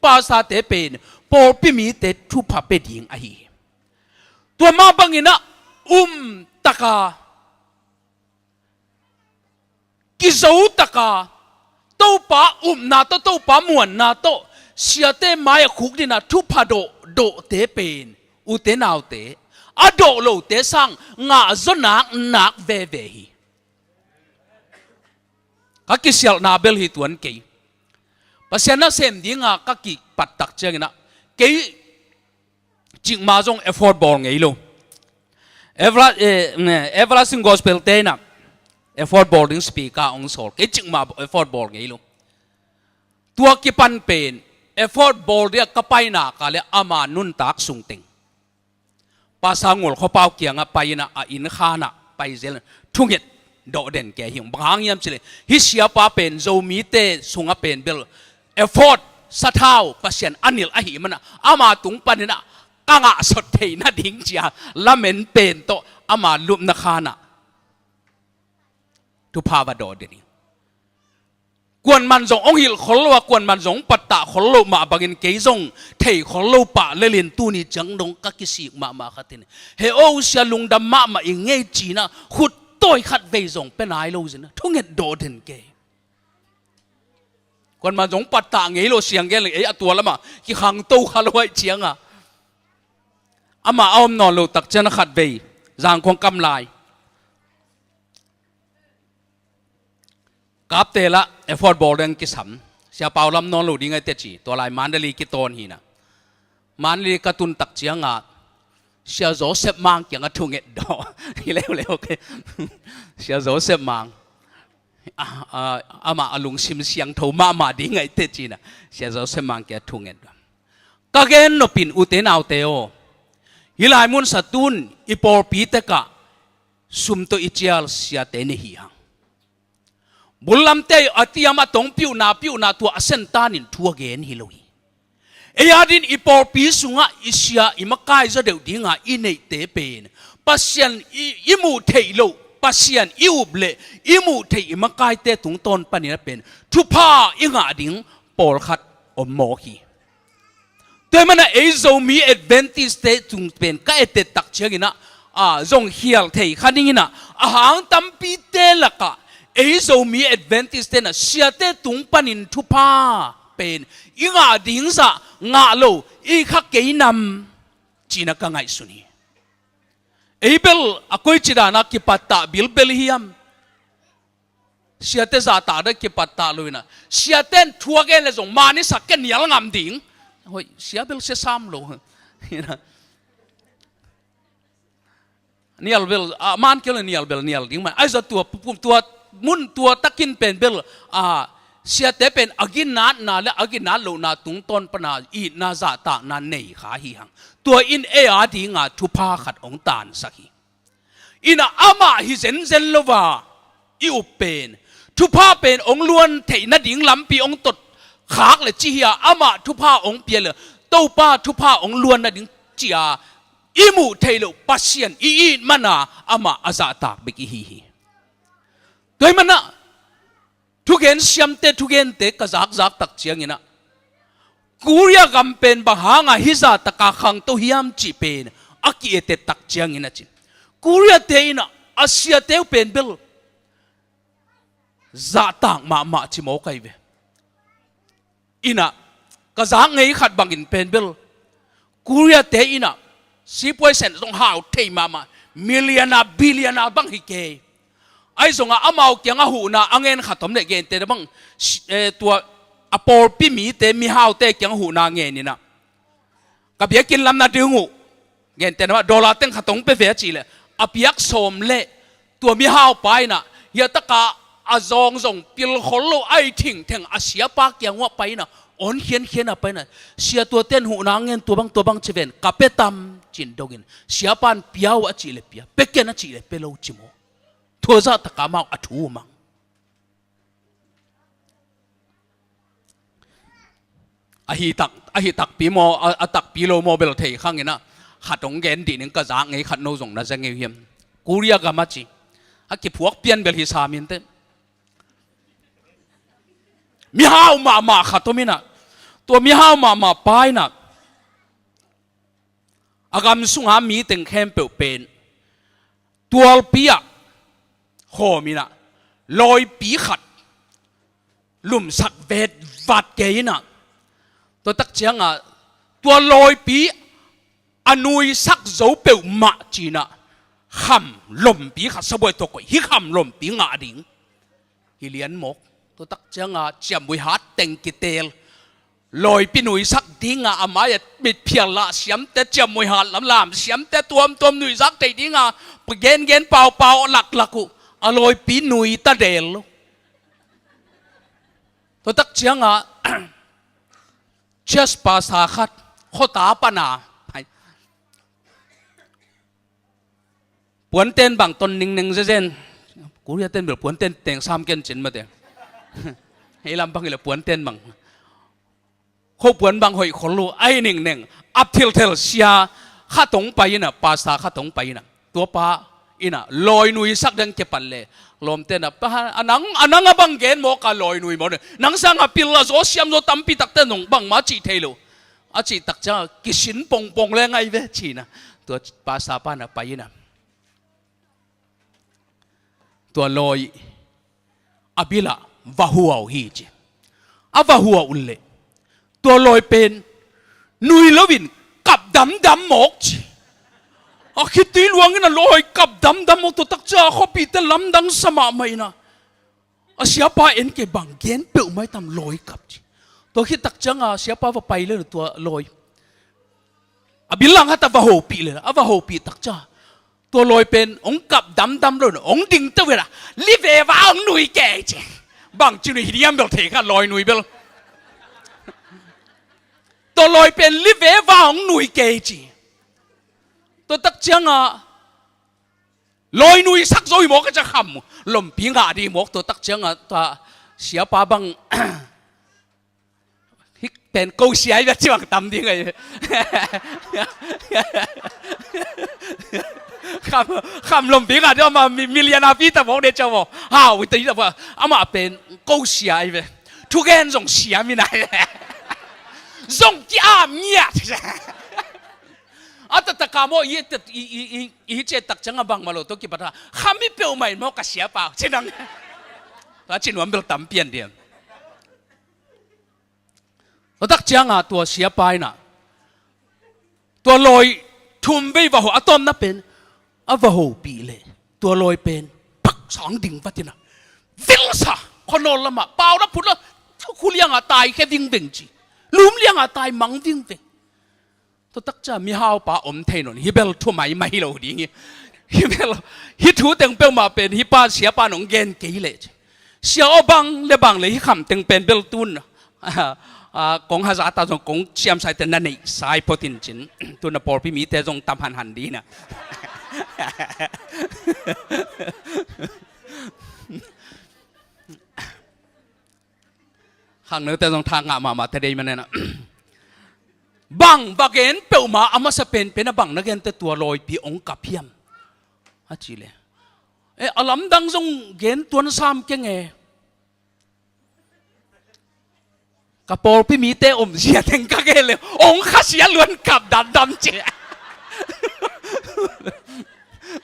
ภาษาเตเป็นปอพิมิเตทุพาเป็ดิ้งไอตัวมาบังอินะตะกากิโซตะกาโตป้านาโตป้ามวนนาโตเสียเตมายคุกดินะทุพาโดเตเป็นอุเตนาวเตอโดโลเตสังงาจนักเวฮีกักิเสียนาเบลฮิตวนเกยปัสยานะเซมดีงากักิปัตตักเจงนะเกยจิงมาจงเอฟอร์ดบอลไงโลeverlasting gospel เตนะ effort boarding speaker องสอลกิจมา effort board ไงลูกตัวกิปันเป็น effort board เรียกกไปนักเลยอามานุนตักสุงติงภาษางุลเขาเป่าเกียงไปนะอินขานะไปเจริญทุ่งเห็ดโดดเด่นแก่หิงบางอย่างสิเลยฮิเสียป้าเป็นโจมีเตสุงเป็นเบล effort สะเท้าปัสยันอันนิลอหิมันนะอามาตุงปันนะกังอาสดเทนะดิ้งเจียละเมนเป็นโตอามาลุมนักขานะทุพาวดอเดนี่กวนมันจงองหิลขลว่ากวนมันจงปัตตะขลมาบักินเกยจงเทขลปะเลลินตูนี่จังดงกักกิสิกมาขัดนี่เฮโอเสียลุงดำมาอิงเงจีนะขุดต้อยขัดเวจงเป็นไอโลจินะทุ่งเงินโดดเห็นเกยกวนมันจงปัตตะเงยโลเสียงเกยเลยไอ้ตัวละมาที่ขังตู้ขัดไว้เชียงอ่ะอามาเอานอนโลตักเจนขัดเวจางคงกำลายกับเตละเอฟอร์ดบอลเรื่องกิสัมเสียเปล่าลำนอนหลุดยังไงเตจีตัวลายมันเดลีกิโตนฮีนะมันลีกระตุนตักเจียงอ่ะเสียโจเซฟมังยังกระทุ่งเอ็ดดอฮีเร็วโอเคเสียโจเซฟมังอามาอลุงซิมเสียงโทมาดีไงเตจีนะเสียโจเซฟมังแกทุ่งเอ็ดก็เกณฑ์นปินอุเตนเอาเตโอฮิลายมุนสัตุนอีปอร์ปีเตกะซุมโตอิเจียลเสียเตนฮีฮังบุลลัมเตยอติยามาตงปิวนาตัวเซนตานินทัวเกนฮิโลฮีเอียดินอีปอร์ปีสุงะอิเชียอิมักไกจะเดือดดิ้งะอินเนเตเป็นปัสยันอิมูเทยโลปัสยันอิอุบเลอิมูเทยอิมักไกเตตุงตอนปนิระเป็นทุพาอิงะดิ้งปอลขัดอมโมฮีแต่มันเอโซมีเอดเวนติสเตตุงเป็นก็เอเตตักเชียกินะจงเฮียลเทยขันยินะอาหารตัมปีเตละกะเอโซมีเอดเวนติสเตนะเสียเตตุงปันินทุพาเป็นอีงาดิ้งซะงาโลอีขักเกยนำจีนักไงสุนีเอเบลอคุยจิดานักกิปัตตาบิลเบลฮิมเสียเตซาตาได้กิปัตตาลุยนะเสียเตนทัวเกนเลยส่งมานี่สักเกนยลงามดิ้งเฮ้ยเสียเบลเสียซ้ำโลนี่อัลเบลมันเกี่ยวกับนี่อัลเบลดิ้งมาไอ้สัตัวมุนตัวตะกินเป็นเบลเสียแต่เป็นอากินนาและอากินนาโลนาตุงต้นปนาอีนาซาตานาเนยขาหิหังตัวอินเออาดีงาทุพาขัดองตานสักฮีอินาอามาฮิเซนเซนโลวาอิอุเป็นทุพาเป็นองล้วนเทนดิ่งลำปีองตดขากเลยจีเฮียอามาทุพาองเปียเลยเต้าป้าทุพาองล้วนนดิ่งจีอาอิมูเทโลปัสเซียนอีมันนาอามาอาซาตากบิกิฮีด้วยมันนะทุกเห็นเสียมเตทุกเห็นเตกจักตักเชียงนะกูเรียกำเป็นบางหางฮิซาตะกาขังตัวเฮียมจีเป็นอักเอเตตักเชียงนะจิกูเรียเตนะอาเซียเตเป็นเบลจะต่างมาจิโมกัยเวอินะกจักไงขัดบางอินเป็นเบลกูเรียเตอินะ10%ต้องหาวเทมามิลเลียนาบิลเลียนาบางฮิเกไอ้ส่งอาเมาเกียงหูนะอังเงินขัดถมเด็กเงินเตะบังตัวอปอร์ปีมีเตะมีหาวเตะเกียงหูนาเงินนี่นะกับเบียกินลำนาดึงหูเงินเตะว่าดอลลาร์เต็งขัดถมไปเฟียจีเลยอเบียกสมเละตัวมีหาวไปนะเฮียตะกาอาจงส่งปิลขลุ่ไอ้ทิ้งแทงอาเซียปากเกียงว่าไปนะอ่อนเขียนไปนะเสียตัวเต้นหูนางเงินตัวบังเชเวนกับเปตัมจินดกินเสียปานเปียวจีเลเปียเป็กเกนจีเลเปโลจิโมทัวร์ตะกามาอัทูมังอหิตักปีโมตักปีโลโมเบลเทยข้างเงี้ยนะขัดองเกนดีนึงก็จางไงขัดโนจงนะจะไงเฮียมกูเรียกกันมาจีอากิพวกเปลี่ยนเบลฮิสามินเตมีห้าวมาขัดตัวมินะตัวมีห้าวมาไปนะอากามสุงหามีตึงเข้มเปลวเป็นตัวปีอะโหมีนะลอยปีขัดลุ่มสักเวดวัดเกยนะตัวตักเชียงอ่ะตัวลอยปีอนุยสักโจเปลวมาจีนะคำลมปีขัดสบายตัวก่อยฮิคำลมปีงาดิ่งฮิเลียนหมกตัวตักเชียงอ่ะเจียมวิหารเต็งกิเตลลอยปีหนุยสักดิ่งอ่ะอามาอย่ามิดเพียงละเสียมแต่เจียมวิหารลำเสียมแต่ตัวหนุยสักแต่ดิ่งอ่ะปเย็นเปล่าหลักกูอร่อยปีหนุยตาเดลตัวตักเชียงอ่ะเชสปาสาขัดข้อตาปนาปวนเต้นบางตนหนึ่งเส้นกูเรียกเต้นแบบปวนเต้นแต่งซ้ำกันจินมาเด้ให้ลำพังเลยปวนเต้นบาง เขาปวนบางหอยคนรู้ไอ้หนึ่งอัพเทลเสียข้าตรงไปนะภาษาข้าตรงไปนะตัวป้าอินะลอยนุยสักดังเก็บปันเลยลมเต้นป้าอันนั้นบังเกนโมกาลอยนุยหมดนังสังอพิลละโซเซียมโซตัมปีตักเต้นงบังมาจีเทโลอาจีตักจ้ากิสินปงเลยไงเวชีนะตัวภาษาป้านะไปนะตัวลอยอบิละวะหัวฮีจีอวะหัวอุลเลตัวลอยเป็นนุยลวินกับดำหมกจีคิดตีลวงกันลอยกับดำหมกตัวตักจ้าเขาปีเตลำดังสมาไม่นะเสียป้าเอ็นเก็บังเกนเปิลไม่ทำลอยกับจีตัวคิดตักจ้าเสียป้าว่าไปเลยตัวลอยบิลังฮัตวะโฮปีเลยอวะโฮปีตักจ้าตัวลอยเป็นองกับดำเลยองดิ่งตัวเวลาลิเววาองนุยแก่จีบังจีนุยฮิริยมเบลเทกันลอยนุยเบลตัวลอยเป็นลิเววาองนุยแก่จีตัวตักจังลอยนุยสักโซยหมอกจะขำลมพิงาดีหมอกตัวตักจังตัวเสียป้าบังฮิเป็นกูเสียแบบจีบังตำดีไงคำลมพิงาเดี๋ยวมามิลเลียนาฟีแต่บอกเดี๋ยวจะบอกฮ่าวิธีแต่ว่าอามาเป็นกูเสียแบบทุกแห่งส่งเสียมีไหนส่งที่อาเมียอาตตะกามอีเจตักจังบังมาโลตัวกี่ปะท่าข้าไม่เปรี้ยวใหม่มอกระเสียเปล่าเช่นนั้นแล้วชินวันเบลตั้มเปลี่ยนเดียมแล้วตักจังตัวเสียไปน่ะตัวลอยทุ่มไปว่าหัวอะตอมนั่นเป็นอะว่าหัวปีเลยตัวลอยเป็นปักสองดิ่งฟัดที่น่ะวิลซ่าคนนอนละมาเปล่าแล้วพูดแล้วคุณเลี้ยงตายแค่ดิ่งดิ่งจีลุมเลี้ยงตายมังดิ่งดิ่งตัวตักจ้ามีฮาวป้าอมเทนนฮิเบลทุ่มไม่เราดีงี้ฮิเบลฮิทูเต็งเปลมาเป็นฮิป้าเสียป้าหนองเกนเกยเลยเสียบังเลยฮิคำเต็งเป็นเบลตุนกงฮาซาตาจงกงเชียมใส่แต่นั่นนี่สายพอตินจินตัวนับปอร์พี่มีแต่จงตำหันดีนะข้างเนื้อแต่จงทางมาแต่เดียมันเนี่ยนะบังบักเกนเปิลมาอามาสเป็นบังนักเกนแต่ตัวลอยปีองกับเพียมฮัจิเลยอลัมดังจงเกนตัวนั้นซ้ำเก่งไงกระโปรงพี่มีเตอมเสียเต็งกักเลยองข้าเสียล้วนกับดำเจ๊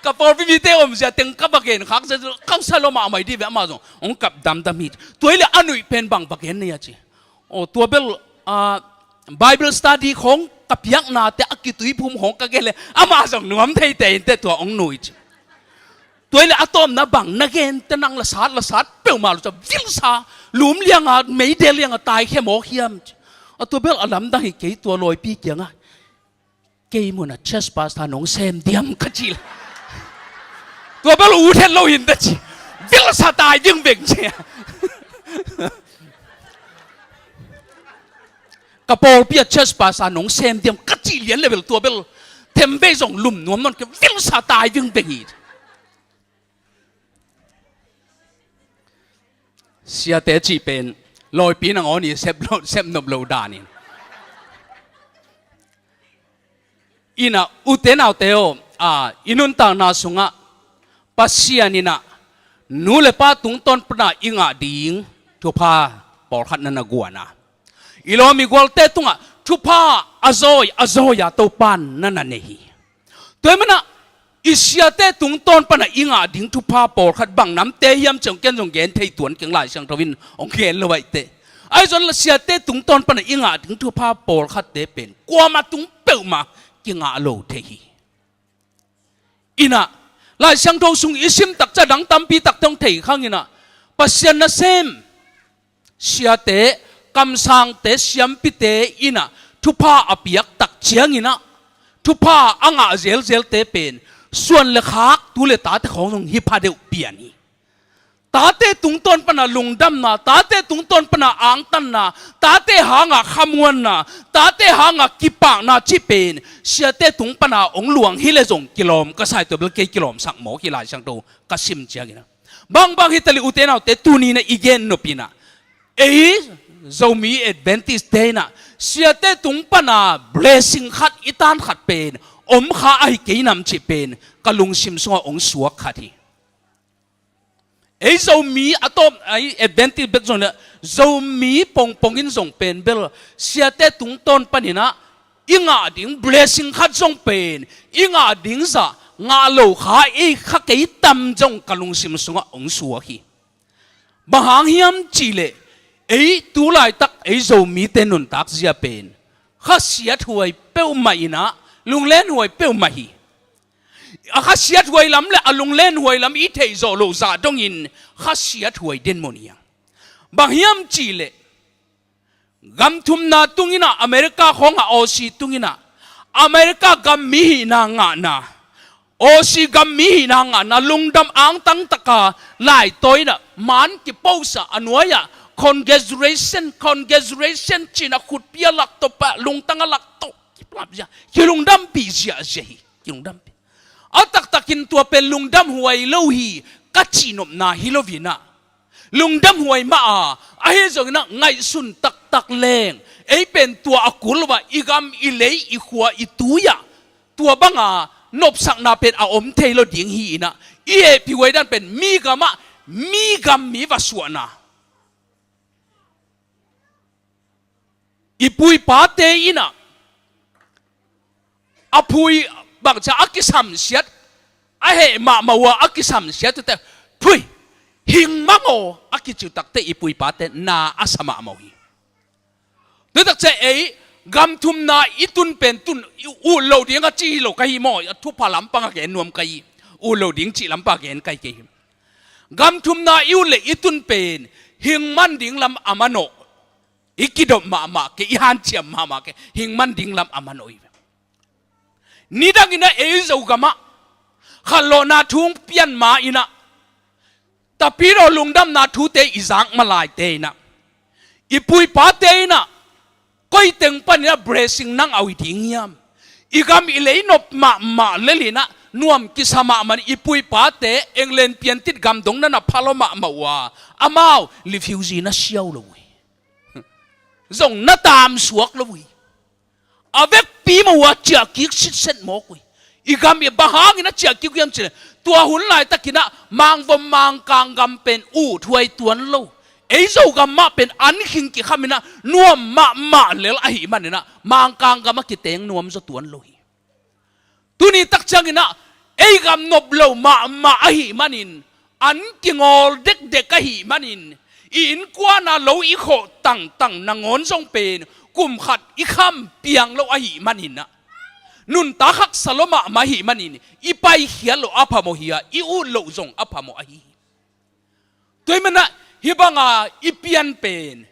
กระโปรงพี่มีเตอมเสียเต็งกับบักเกนข้างสโลมาไม่ดีแบบมาจงองกับดำมิดตัวเลี้ยอันนี้เป็นบังบักเกนเนี่ยจีโอ้ตัวเบลBible study ของกับยักษ์นาแต่อักิตุยภูมิของกักเลยอามาจงนวมไทยแต่ตัวองนุยจีตัวเลี้ยอะตอมนะบังนักเกนแต่นังละสัดเปล่ามาจะวิลซาลุมเลี้ยงไม่เดเลี้ยงตายแค่หมอเขียมตัวเบลอลัมดังให้เกยตัวลอยปีเกียงเกยมันเชสปาสทานองเซมเดียมกจิลตัวเบลอูเทนโลหินตะจีวิลซาตายยังเบ่งเชียกระโปรงเปียเชสปาสทานองเซมเดียมกจิเลียนเลยเบลตัวเบลเทมเบส่งลุมนวมนั่นก็วิลซาตายยังเบ่งเสียแต่จีเป็นลอยปีนังอ๋อนี่เซฟนบโลดานี่อินะอุเทนเอาเตโออินุนตางนาสุงะปัสเซียนี่นะนูเลป้าตุงต้นปนาอิงะดิ่งทุพาปอขัดนันกัวนะอิโลมีกวลเตตุงะทุพาอโซยาตัวปันนั่นนี่ฮีตัวมันนะอิสยาเตตุงต้นปนะอิงาดิ่งทุพาปอขัดบังน้ำเตยมจงเกนเทยตวนเก่งหลายช่างทวินองเกนเลยไว้เตไอ้จนเสียเตตุงต้นปนะอิงาดิ่งทุพาปอขัดเตเป็นกลัวมาตุงเปิลมาเก่งอาโลเทฮีอินะหลายช่างทงสุงอิสิมตักจะดังตั้มปีตักต้องเทยข้างอินะปัสยานะเซมเสียเตกำสังเตเสียมปิเตอินะทุพาอภิยักตักเชียงอินะทุพาอ่างเซลเตเป็นส่วนเล็กฮักตุเลตาเตของฮิพาเดอุเปียนีตาเตตุงต้นปนาลุงดำนาตาเตตุงต้นปนาอ่างตันนาตาเตหางขมวนนาตาเตหางกิปางนาจิเป็นเสียเตตุงปนาองหลวงฮิเลจงกิโลมก็ใส่ตัวเบลเกกิโลมสักหมอกิลายช่างโตก็ซิมเจียกินะบางฮิตลิอุเตนาเตตูนีนะอีเกนโนปีนะล zomi Adventist day na siate tung pana blessing khat itan khat pen om kha ai ke nam chi pen kalung sim so ong suak khati ei zomi atom ai Adventist bet zong zomi pong pongin zong pen bel siate tung ton panina inga ding blessing khat zong pen inga ding za nga lo kha e kha ke tam jong kalung sim so ong suak hi bahang hiam chile ấy tu lại tắc ấy dầu mi tên nôn tắc zia pen khá xiết huay bêu mày na lung lên huay bêu mày khá xiết huay lắm là lung lên huay lắm ít thấy rồi lộ ra đông in khá xiết huay đến mồn yang bằng hiam chỉ lệ gam thum na tung ina America không à Aussie tung ina America gam mi na ngã na Aussie gam mi na ngã na lung đam ang tăng taka lại tối na man ki pausa anuaya congratulation china khut pia lak to pa lung tanga lak to kiplap ja kilung dam pi ja jehi kilung dam atak takin tua pen lung dam huai lo hi kachinom na hilovina lung dam huai ma a he jong na ngai sun tak tak leng ei pen tua akulwa igam ilei i khwa ituya tua banga nop sak na pen a om thailo ding hi na i e pi wai dan pen mi gam mi wasuana ipui pate ina apui bang cha akisam siat ahe ma mawa akisam siat te pui hing mango akichu takte ipui pate na asama mawi de tak che ei gam thum na itun pen tun u lo ding a chi lo kai mo thu pa lam pang ge nuam kai u lo ding chi lam pa gen kai ke gam thum na iu le itun pen hing man ding lam amano ikidom mama ke ihan chiam mama ke hingman dinglam amanoi nidang ina ezo gama khalona thung pian ma ina tapiro lungdam na thu te izang malai te na ipui pa te na koi teng pan blessing nang awi ding yam igam ileinop ma lelina nuam kisama man ipui pa te englen pian tit gam dong na phaloma mawa amao refugee na siaw lo dòng nó tam suộc lo vui, avec pi mà hoa chia kiết xích xích mỏ quỳ, igam ye bahang ina chia kiết yam chile, tua hun lại ta kina mang vom mang kang gam pen u thuai tuan lo, ấy dâu gam ma pen an khinh ki khamina nuam ma lel ahi manina mang kang gam ki teng nuam zo tuan lo hi, tu ni tak chang ina ấy gam nop lo ma ahi manin an kingol dek ahi manin in qua na lo i kho tang na ngon song pen kum khat i kham piang lo a hi manin na nun ta khak saloma ma hi manin i pai hial lo apa mo hi i u lo zong apa mo a hi toy mana hi banga i pian pen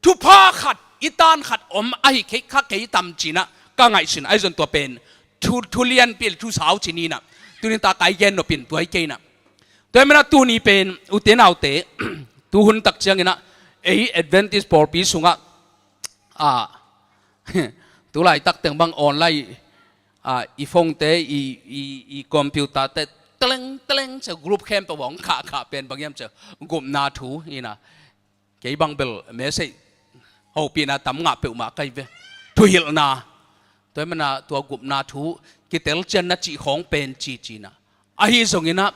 thu pa khat i tan khat om a hi ke kha ke tam china ka ngai sin ai zon to pen thu lian pil thu sao chini na tunin ta kai gen no pin tuai ke na toy mana tu ni pen uten autte tu hun tak chiang ina ei Adventist por pi sunga tu lai tak teng bang online i phong te i computer te tleng se group camp wong kha pen bang yam che gum na thu ina ke bang bel message ho pi na tam nga pe ma kai ve thu hil na toy mana tu gum na thu ki tel chen na chi khong pen chi na a hi zong ina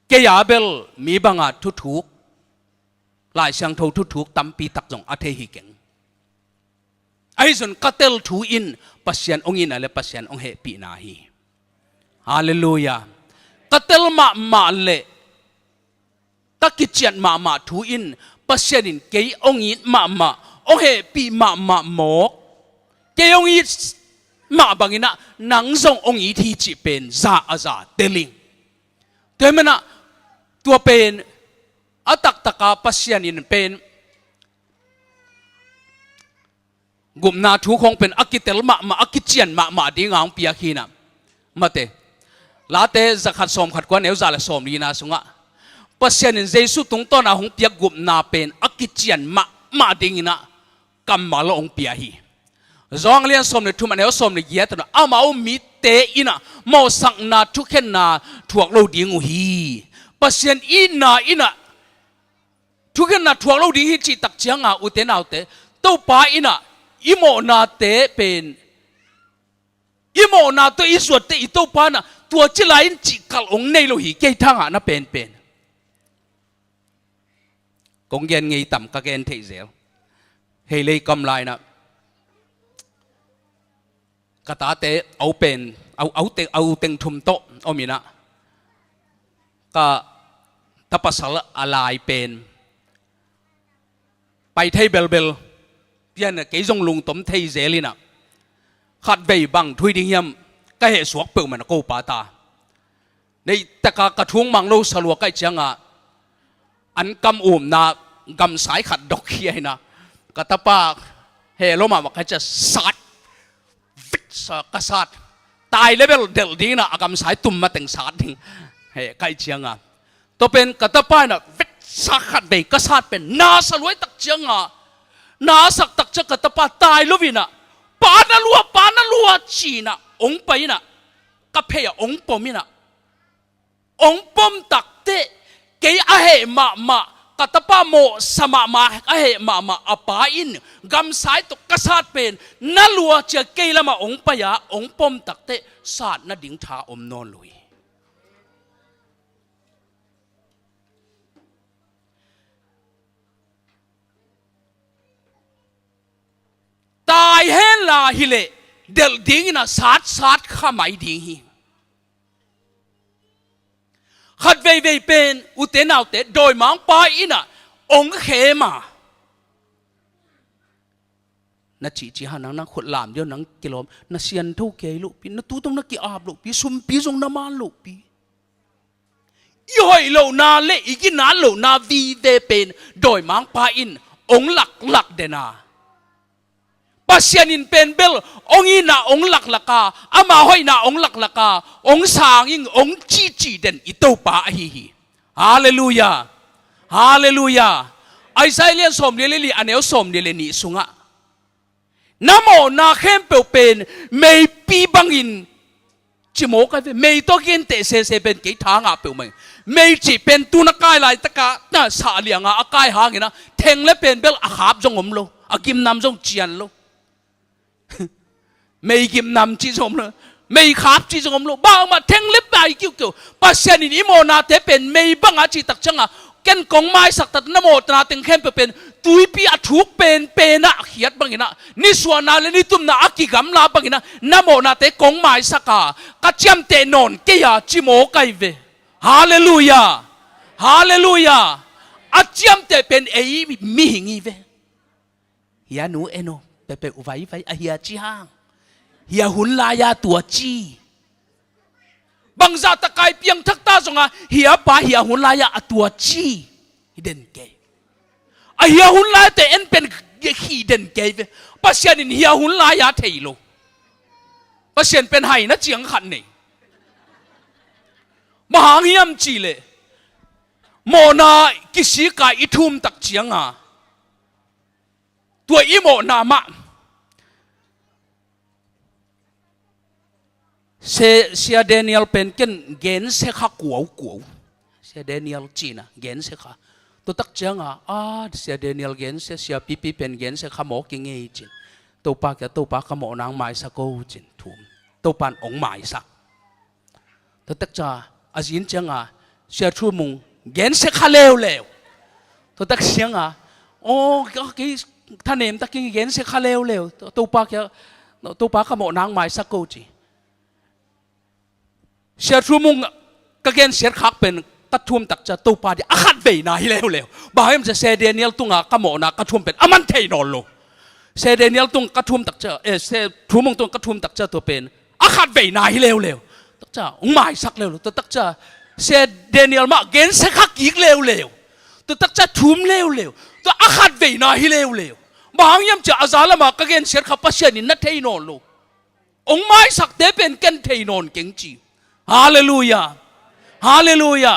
cái giá bel mi bằng thu thuốc lại sang thâu thu thuốc tâm pi tắc dòng ate hi keng ai zon katel thu in pasien ong in ale pasien ong he pi na hi hallelujah katel ma le takichian ma thu in pasien in ke ong in ma ong he pi ma mo ke ong in ma bangina nang zong ong i thi chi pen za telling toy mana tua pen atak taka pasien in pen gum na thu khong pen akitel ma akichian ma ding ang pia khina mate late zakhat som khat kwan eu za la som ni na sunga pasien in jesu tung to na hong pia gum na pen akichian ma ding na kamal ong pia hi zong lian som ne thuman eu som ne yet na amao mi te ina mo sang na thu khen na thuak lo ding hi ปัสยันอินะทุกคนน่ะทวงเราดีฮิจิตักเจียงอุเตนเอาเตตัวป้าอินะอิโมนาเตเป็นอิโมนาตัวอิสวดเตอิตัวป้าน่ะตัวจิลายินจิกัลองในโลหิเกยทั้งน่ะเป็นกงเย็นไงต่ำก็เกณฑ์เทเซลเฮเลยกำไรนะกตาเตเอาเป็นเอาเต็งทุมโตเอามีนะก็ทับปัสสาวะอะไรเป็นไปไทยเบลเพียนเกยจงลุงต้มไทยเซลินะขัดใบบังทุยดิ้งยำก็เหสวกเปิลมันกูปาตาในแต่กระทุ่งมังโลสลัวใกล้เจียงอันกำอุ่มนะกำสายขัดดอกเขียนะกตาปาเฮโลมาว่าเขาจะสัดวิสกษัตริย์ตายเลเวลเดลดีนะกำสายตุ่มมาแต่งสัดดิ้งเฮใกล้เจียงตัวเป็นกตาปานะวิสขัดใบกษัตริย์เป็นนาสลวยตักเจียงนาสักตักเจกตาปาตายลุวินะปานาลัวจีนะองไปนะกับเพียองปมินะองปมตักเตเกยอาเหมากัตปาโมสมาอาเหมาอปาอินกำสายตกกษัตริย์เป็นนั่ลัวเจเกยละมาองปยาองปมตักเตศาสตร์นดิ่งชาอมนอนลุยตายเฮลาฮิเลเดลดิ่งนะศาสตร์ข้าไม่ดิ่งฮิขัดเวเป็นอุเตนเอาเตโดยมังปาอินะองเขมานาจีหานังขดลามเดียวนังกิโลมนาเซียนทุกเกลุปีนาตูต้องนักกีอาบลุปีซุมปีจงนามาลุปีย่อยโลนาเละอีกินาโลนาวีเวเป็นโดยมังปาอินองหลักเดนาปัสยานินเป็นเบลองอีนาองหลักกาอามาห้อยนาองหลักกาองสางอิงองจีเด่นอิโตปาฮีฮาเลลูยาฮาเลลูยาไอไซเลียนสมเดลีอันเอลสมเดลีนิสุงะน้ำโมนาเข้มเปลเป็นไม่ปีบังอินจิโมกันไม่ต้องกินเตะเซเป็นกี่ทางอ่ะเปลไม่จีเป็นตุนกายลายตะกะน่าสาเลียงอ่ะกายหางนะเทงและเป็นเบลอาขาบจงอมโลอากิมนำจงเจียนโลไม่กิมนำจีจงเลยไม่ขาบจีจงโลบ้ามาเทงเล็บใบกิ้วปัสยานินิโมนาเตเป็นไม่บังอาจีตักจังอ่ะแกนกองไม้สักตัดนโมตนาเต็งเข้มเป็นตุยปีอัดทุกเป็นนะเขียดบังอินะนี่ส่วนนาเลนี่ตุ้มนาอักิกำลาบังอินะนโมนาเตกองไม้สักกัจจำเตนอนเกียจิโมไกเวฮาเลลูยาฮาเลลูยาอัจจำเตเป็นเอมีหิงีเวเฮียหนูเอโนเปอุไวเฮียจีฮังเฮียหุนลายาตัวจีบางจากตะไคเพียงทักตาสงะเฮียป่าเฮียหุนลายาตัวจีฮิเดนเกย์เฮียหุนลายแต่เอ็นเป็นฮิเดนเกย์ปัสยานินเฮียหุนลายาเทโลปัสยานเป็นไห้นะเจียงขันนี่มหาเฮียมจีเลโมนากิสิกาอิทุมตักเจียงตัวอิโมนามะเสียเดนิเอลเป็นกันเกณฑ์เสกกัวเสียเดนิเอลจีน่ะเกณฑ์เสกตัวตักเจียงเสียเดนิเอลเกณฑ์เสียปีเป็นเกณฑ์เสกขโมกิงเงยจินตัวปากตัวปากขโมนางไม้สักกูจินทุ่มตัวปานองไม้สักตัวตักจ้าอาจินเจียงเสียชั่วโมงเกณฑ์เสกขาเลวตัวตักเจียงโอ้ก็ท่านเอ็มตะกี้เห็นเสียขาเลวตัวปากขโมนางไม้สักกูจีเสียชั่วโมงก็เกณฑ์เสียขักเป็นกระทุ่มตักจะตัวปาดีอาขัดเวน่าฮิเลวบ่ายมันจะเซเดเนียลตุงขโมนากระทุ่มเป็นมันเทนอลโลเซเดเนียลตุงกระทุ่มตักจะเซชั่วโมงตุงกระทุ่มตักจะตัวเป็นอาขัดเวน่าฮิเลวตักจะไม้สักเลวตัวตักจะเซเดเนียลมาเกณฑ์เสียขักอีกเลวตัวตักจะทุ่มเลวตัวอาขัดเวน่าฮิเลวบางยามจะอาซาลมาก็เกณฑ์เสียขับปัสยานินนัทเทนอลโลองไม้สักเดเป็นกันเทนอนเก่งจีฮาเลลูยาฮาเลลูยา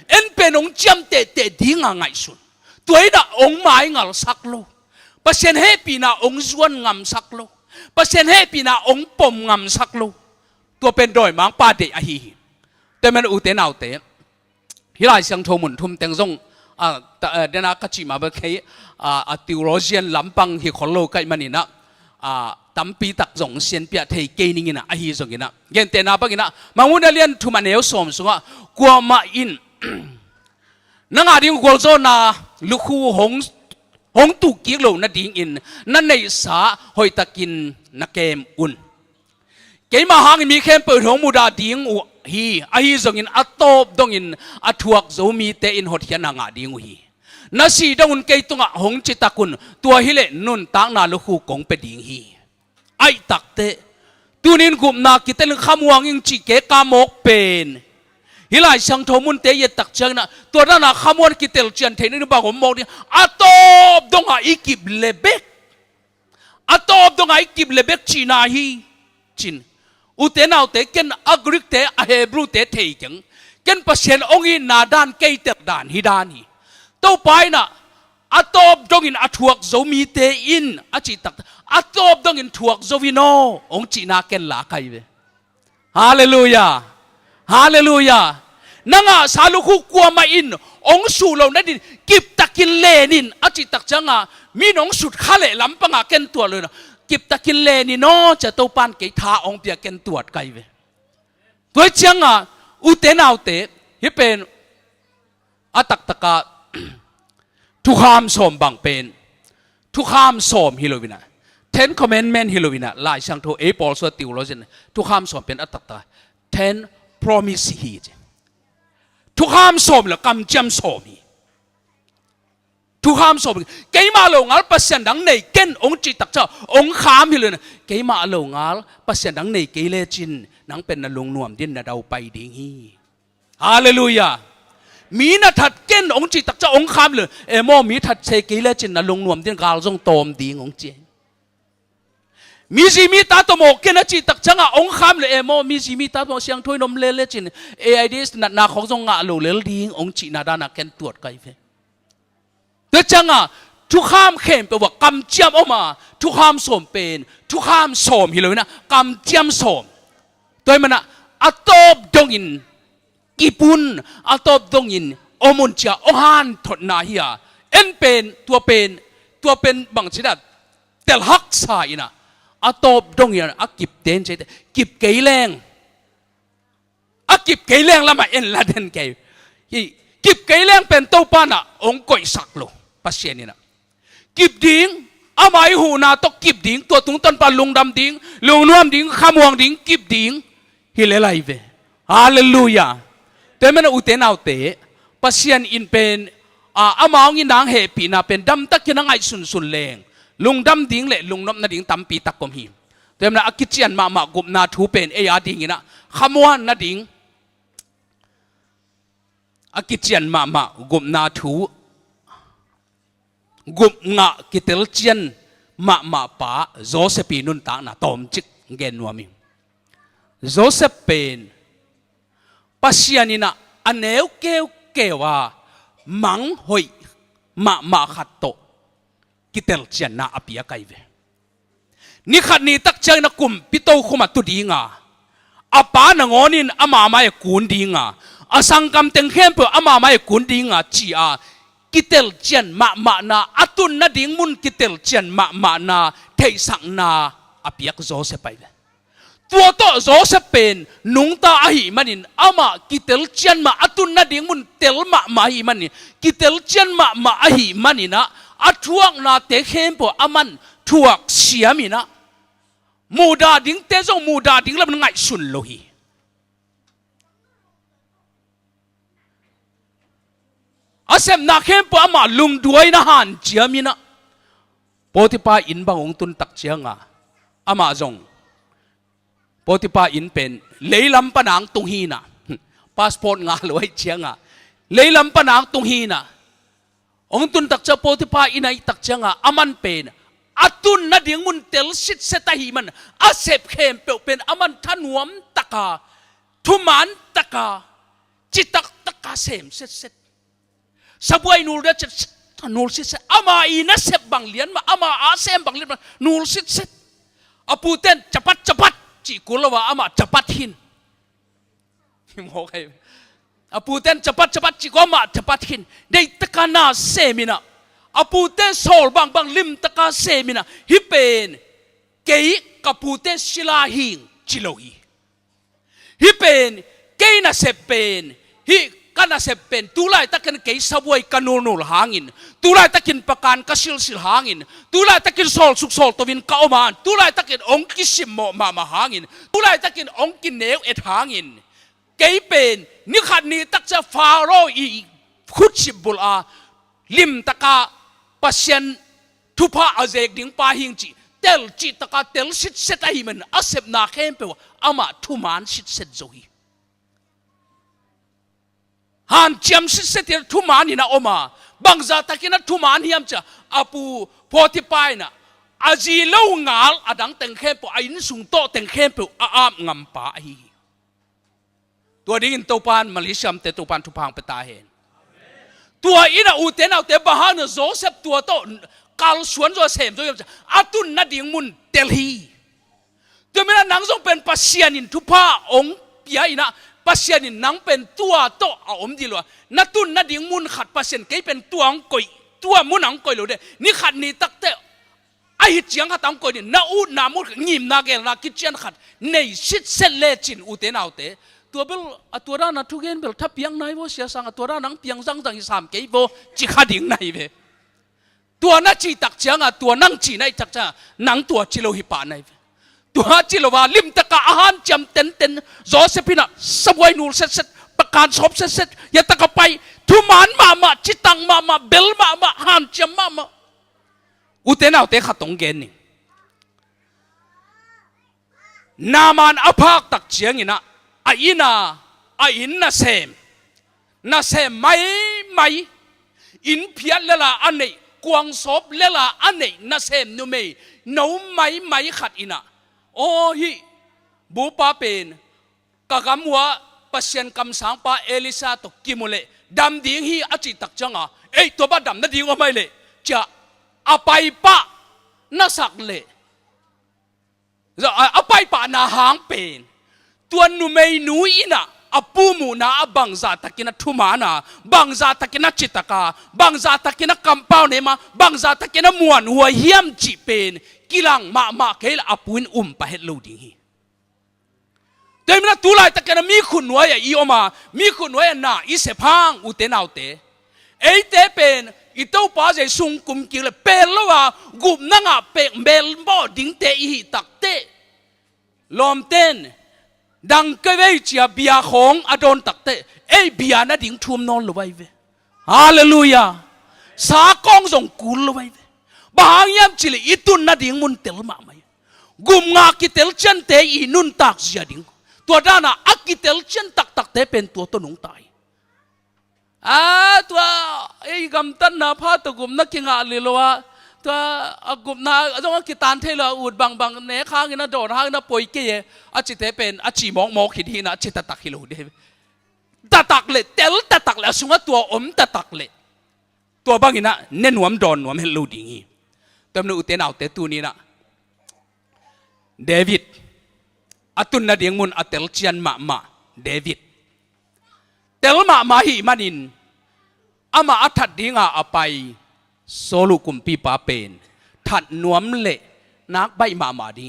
เอ็นเป็นองจำเตดิ้งไงสุนตัวไอ้ด่าองไม้งัลสักโลปัสยานเฮปีน่าองจวนงำสักโลปัสยานเฮปีน่าองปมงำสักโลตัวเป็นโดยมังปาเดอฮีแต่มันอุเตนเอาเต ฮิลายเสียงโทมุนทุ่มเต็งซงเดนักกัจจิมาเบคติวโรเซียนลำปังฮิคอลโลไกมันนี่นะตั้มปีตักซงเซียนเปียเทเกนิงินะอหิซงกินะเย็นเตนาปกินะมาวุนเลียนทุมันเอวสมสงะกัวมาอินนังอาดิงกอลโซนาลูกคูหงตุกิโลนาดิงอินนั่นในสาหอยตะกินนักเกมอุนเกมมาหางมีเข้มเปิดหงมุดาดิงอุฮีอหิซงอินอัตโตบดงอินอัทวกโซมีเตอินหดเฮียนางาดิงอุฮีนาสีดงุนเกยตุงะหงจิตตะกุนตัวฮิเลนุนตังนาลูกคูกงเปดิงฮีไอตักเตตูนินกุมนากิเตลขมวงอิงจิเกกามกเป็นฮิลายช่างโทมุนเตยตักเชิงนะตัวนั้นขมวนกิเตลเจียนเทนินบางผมมองดิอัตบดงะอีกิบเลเบกอัตบดงะอีกิบเลเบกจีนาฮีจินอุเตนเอาเตเกนอักริกเตอเฮบรูเตเทยงเกนเปอร์เซ็นต์องอินนาดานเกยเตดานฮิดานีตัวไปนะอัตบดงอินอัทวกโซมีเตอินอจิตักอัตบดงอินทวกโซวิโนองจีนาเกนลาไกเวฮาเลลูยาฮาเลลูยานังอาสาลุคุกัวมาอินองสูเหล่านั้นดิกิบตะกินเลนินอจิตักจังอามีน้องสุดข้าเล่ลำปังอาเกนตัวเลยนะกิบตะกินเลนินโนจะตัวปานเกยทาองเปียเกนตัวไกเวตัวจังอาอุเตนเอาเตฮิเป็นอัตักตะกาทุกขามสมบังเป็นทุกขามสมฮิโลวินะ Ten Commandment ฮิโลวินะลายช่างโทเอปอลสวดติวโลเจนทุกขามสมเป็นอัตักตะ Ten Promise ฮีทุกขามสมละกำจำสมฮีทุกขามสมเกี่ยมาลงอัลปัสยันดังในเก่นองจิตตักเจ้าองขามฮิโลนะเกี่ยมาลงอัลปัสยันดังในเกี่ยเลจินนังเป็นนลงนวมดินนาดาวไปดิ่งฮีฮาเลลูยามีนัดทัดเก่นองจิตตักเจ้าองคำเลยโมมีทัดเชกิเลจินนะลงนวมที่กาลจงโตมดีองเจมีจีมีตาตโมเก่นจิตตักจังองคำเลยโมมีจีมีตาตโมเสียงถ้วยนมเลจินAIDSนัดนาของจงงะโลเลลดีองจินาดานักเก่นตรวจไกเฟแต่จังทุกข้ามเข้มไปว่ากำเจียมออกมาทุกข้ามสมเป็นทุกข้ามสมฮิโลนะกำเจียมสมตัวมันอะอัตโตบดงอินญี่ปุ่นอัตบดงอินอมุนเชียอหันทดนาฮิยาเอ็นเป็นบางชนิดเตลฮักษาอินะอัตบดงอินอักกิบเดนเจตกิบเกยแรงอักกิบเกยแรงละมาเอ็นละเดนเกยกิบเกยแรงเป็นตัวปานะองก่อยสักโลปัสเซียนี่นะกิบดิ้งอามาหูนาตกกิบดิ้งตัวตุงต้นปาลุงดำดิ้งลุงนวมดิ้งขมวงดิ้งกิบดิ้งฮิเลไลเวฮาเลลูยาแต่เมื่ออุเทนเอาเตะปัสยันอินเป็นอามาองอินนางเฮปีน่ะเป็นดำตักยังไงสุนแรงลุงดำดิ้งเละลุงนบนาดิ้งตั้มปีตักกมหิมแต่เมื่ออากิจยันมากุมนาทูเป็นอาดิ้งนะขมวนนาดิ้งอากิจยันมากุมนาทูกุมงะกิเตลจันมาป้าโจเซปีนุนตานะตอมจิกเกนวามิโจเซเป็นปัสยานินะอันเอวเกว่ามังหอยมาขัดโตกิเตลเจนนาอภิยาไกเวนี่ขัดนี่ตักเจนักกุมปิโตคุมาตุดีงาอาปานงอนินอามาไม่กุนดีงาอาสังกัมเต็งเข้มเปออามาไม่กุนดีงาจีอากิเตลเจนมานาอัตุนนาดิ้งมุนกิเตลเจนมานาเทสังนาอภิยาโจเซไปเวตัวโตโจเซเป็นนุงตาหิมันินอามากิเตลเจนมาอัตุนนาดิ้งมุนเตลมาหิมันินกิเตลเจนมาหิมันินะอัทวกนาเตเข้มปออามันทวกเสียมินะมูดาดิ้งเตจงมูดาดิ้งแล้วมันไงสุนโลหิอาเซมนาเข้มปออามาลุงด้วยนะฮันเจียมินะปฏิปาอินบางองตุนตักเจียงอามาจงปฏิปาอินเป็นเลยลำปนางตุงฮีนะพาสปอร์ตงาลอยเชียงเลยลำปนางตุงฮีนะองตุนตักเจ้าปฏิปาอินไอตักเชียงอามันเป็นอัตุนนาเดียงมุนเตลสิทเซตาฮีมันอาเซบเข้มเป็นอามันทันวมตะกาทุมันตะกาจิตตะกาเซมเซตสบวยนูร์เดชนูร์สิเซอามาอินะเซบบังเลียนมาอามาอาเซมบังเลียนมานูร์สิเซอาปูเต้นจับปัดจีกุลว่าอามาจับปัดหินมองใคร apu ten cepat cikoma cepat hin dei tekana semina apu ten sol bang lim taka semina hipen kei kapute sila hing chilohi hipen kei na sepen hi kana sepen tulai takin kei saboi kanunul hangin tulai takin pakan kasil hangin tulai takin sol suk sol tovin kaoman tulai takin ongki simmo mama hangin tulai takin ongki neu et hangin kei pen ni khat ni tak cha faro i khut sibul a lim taka pasien thupa azek ding pa hing chi tel chi taka tel sit set a hi man asep na khem pe ama thuman sit set zohi han chiam sit set thuman ina oma bangza takina thuman hiam cha apu 45 na aji lo ngal adang teng khem po ain sung to teng khem pe a am ngam pa hiตัวดิ้งตัวปานมาเลเซียมเตตัวปานทุพังไปตาเห็นตัวอินาอูเตนเอาเตบาฮานโจเซฟตัวโตกาลสวนโจเซฟตัวยังจะอาตุนนัดดิ้งมุนเดลฮีตัวมีนังทรงเป็นปัสยานินทุพาองปียอินะปัสยานินนังเป็นตัวโตเอาอมดีลัวนัดตุนนัดดิ้งมุนขัดปัสยานเกยเป็นตัวองกอยตัวมุนองกอยเลยนี่ขัดนี่ตักเตไอหิจียงขัดองกอยนี่นาอูนามุนงิมนาเกลนาคิดเชียนขัดในชิดเซเลจินอูเตนเอาเตตัวเบลตัวด้านนั้นทุกเย็นเบลถ้าเพียงไหนวะเสียสังตัวด้านนั้นเพียงสังอีสามเกี่ยวจิขาดิ่งไหนเวตัวนั้นจีตักเจียงตัวนั่งจีไหนจักจ้านั่งตัวจิโลหิปาไหนตัวจิโลว่าลิมตะกะอาหารจำเต็นโจเซฟินะสบายนูเสร็จประการสอบเสร็จอย่าตะกะไปทุมานมาจิตังมาเบลมาหันจำมาอุเทนเอาเตะขัดตรงเกณฑ์นี่นามันอภาคตักเจียงนี่นะอินนะเซมไม่อินเพียรเลล่ะอันนี้กวางศพเลล่ะอันนี้นะเซมนูเมย์นูไม่ขัดอินะโอ้ฮิบูปาเป็นกะกำว่าปัสยันกำสังปาเอลิซาตกกิมุเลดำดิ้งฮีอจิตักจังอ่ะเอ้ตัวบ้าดำนั่นดิ้งว่าไม่เลยจะอภัยปะน่าสักเลยอภัยปะน่าหางเป็นตัวนูเมย์นูอินะอปูมูนาบังซาตะกินะทุมานาบังซาตะกินะจิตตะกาบังซาตะกินะกัมปาวเนมาบังซาตะกินะมวนหัวเฮียมจิเป็นกิลังมาเคลอปูนปะเฮลูดิฮีแต่มันตุลายตะกินะมีคุณไว้อีอมามีคุณไว้น่ะอีเสพังอุเตนเอาเตเอเตเป็นอีเต้าป้าใจซุงกุมกิเลเป็นแล้วว่ากุมนั่งอ่ะเป็นเบลบ่ดิ้งเตอีตักเตลอมเต้นดังก็ไม่เจียบียของอดอนตักเตเอ้บียน่ะดิ้งทุ่มนอนเลยเว้ยฮาเลลูยาสากองส่งกุลเลยเว้ยบางยามจิเลอีตุนน่ะดิ้งมุนเตลมาไหมกุมงากิเตลเชนเตอีนุนตักเสียดิ้งตัวด้านน่ะอักกิเตลเชนตักเตเป็นตัวต้นหงตายตัวไอ้กำตันน่ะพาตัวกุมนักกิงอาลีลัวตัวกุมน่ะต้องกิตานเทลอุดบางเนื้อข้างน่ะโดดข้างน่ะป่วยเกยอาจิเตเป็นอาจิมองขิดหินะจิตตักฮิโลเดตักเลยเตลตักเลยสุงตัวตักเลยตัวบางอินะเน้นหวมดอนหวมเฮลูดิ้งฮีแต่มันอุเทนเอาเตตัวนี้นะเดวิดอตุนน่ะเดียงมุนอเตลเจียนมาเดวิดเตลมาหิมันินอามาอัฐดิ้งอาไปโซลูกุมปีปาเป็นถัดนวมเละนักใบมาดี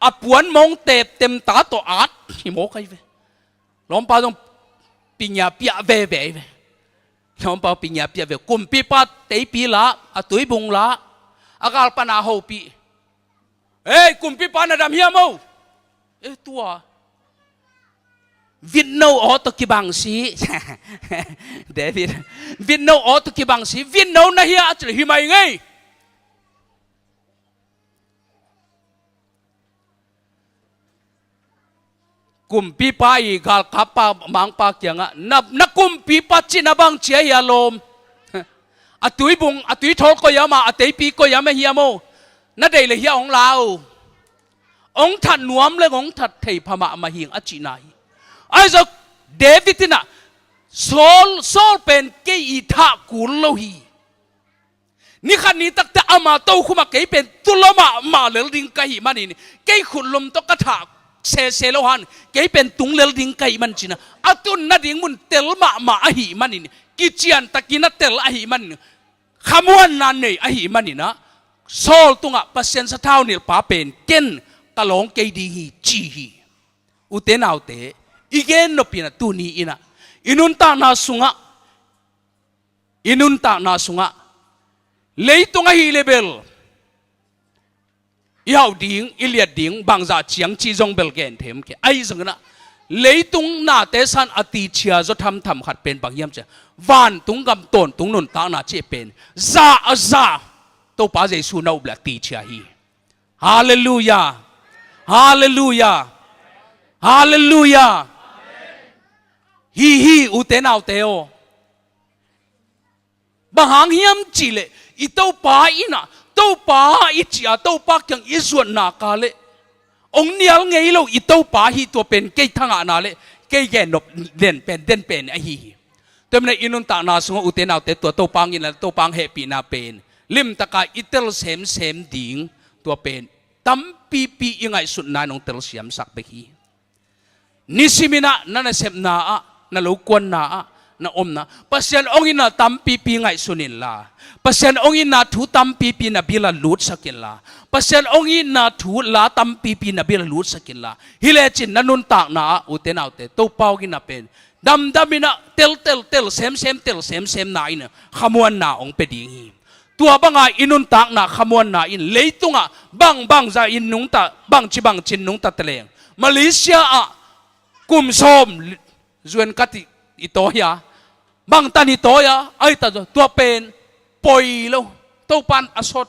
อปวนมองเต็มตาตัวอาดหิโมกไอเวล้อมปาต้องปิญญาเปียเวล้อมปาปิญญาเปียเวกุมปีปาเตปีละอตุยบุงละอากาลปนาโฮปีกุมปีปานาดามเฮียโมตัววินโนออตกิบังสีเดวิดวินโนออตกิบังสีวินโนนะเฮียจะหิมายไงกุมปีปายกาลขับปามังปากยังนับกุมปีปัจจินาบังเชียลมอตุยบุงอตุยทอก็ยามาอเตปีก็ยาไม่เฮียโมนั่นเดเลยเฮียของเราองถัดนวมเลยองถัดเทพมามาหิงอจินายไอ้เจ้าเดวิดน่ะโซลเป็นเกอีทากุลโลฮีนี่ขันนี้ตักแต่อามาโตคุมาเกยเป็นตุลมาเลลิงกะหิมานี่เกยขุนลมตกกระถา เซโลหันเกยเป็นตุงเลลดิงไกมันจินะอัตุนนัดิงมุนเตลมาอหิมันนี่กิจยันตะกินัเตลอหิมันขมวนนันเนยอหิมันนี่นะโซลตุงะเปอร์เซ็นต์สะเท่านี่ป้าเป็นเกนตะลงเกยดีฮีจีฮีอุเตนเอาเตอีเกนนปีนะตุนีอินะอินุนตานาสุงะเลยตุงะฮีเลเบลยาวดิ้งอิเลียดดิ้งบางจากเชียงจีจงเบลเกนเทมkeไอ้สังนะเลยตุงนาเตสันอติเชียจะทำขัดเป็นบางยามเจวันตุงกำต้นตุงนุนตานาเจเป็นซาตัวป้าเจสูนาอุบลักติเชียฮีฮาเลลูยาฮาเลลูยาฮาเลลูยาฮีอุเตนเอาเตโอบางหางยามจีเลอีตัวป้าอินะตัวป้าอิจฉาตัวป้ายังอิส่วนนากาเลองเนียลไงเราอีตัวป้าฮีตัวเป็นเกยทั้งอานาเลเกยแกนบเด่นเป็นไอฮีแต่เมื่ออินุนตานาสงอุเทนเอาแต่ตัวปังอินะตัวปังเฮปีนาเป็นลิมตะกาอิเตลเซมดิ่งตัวเป็นตั้มปียังไงสุดนายนองเตลเสียมสักไปฮีนิสิมินะนั่นเซมนาอะนั่นลูกกวนนาอะna om na pasien ongin na tampi pi ngai sunin la pasien ongin na thu tampi pi na bila lut sakin la pasien ongin na thu la tampi pi na bila lut sakin la hile chin nanun tak na uten autte to pau gi na pen damina tel sem na ina khamuan na ong pe ding hi tua banga inun tak na khamuan na in leitunga bang za in nung ta bang chin nung ta teleng Malaysia a kum som zuan kati ito yaบางตานิโตยะไอ้ตาตัวเป็นปอยโลตัวปันอสด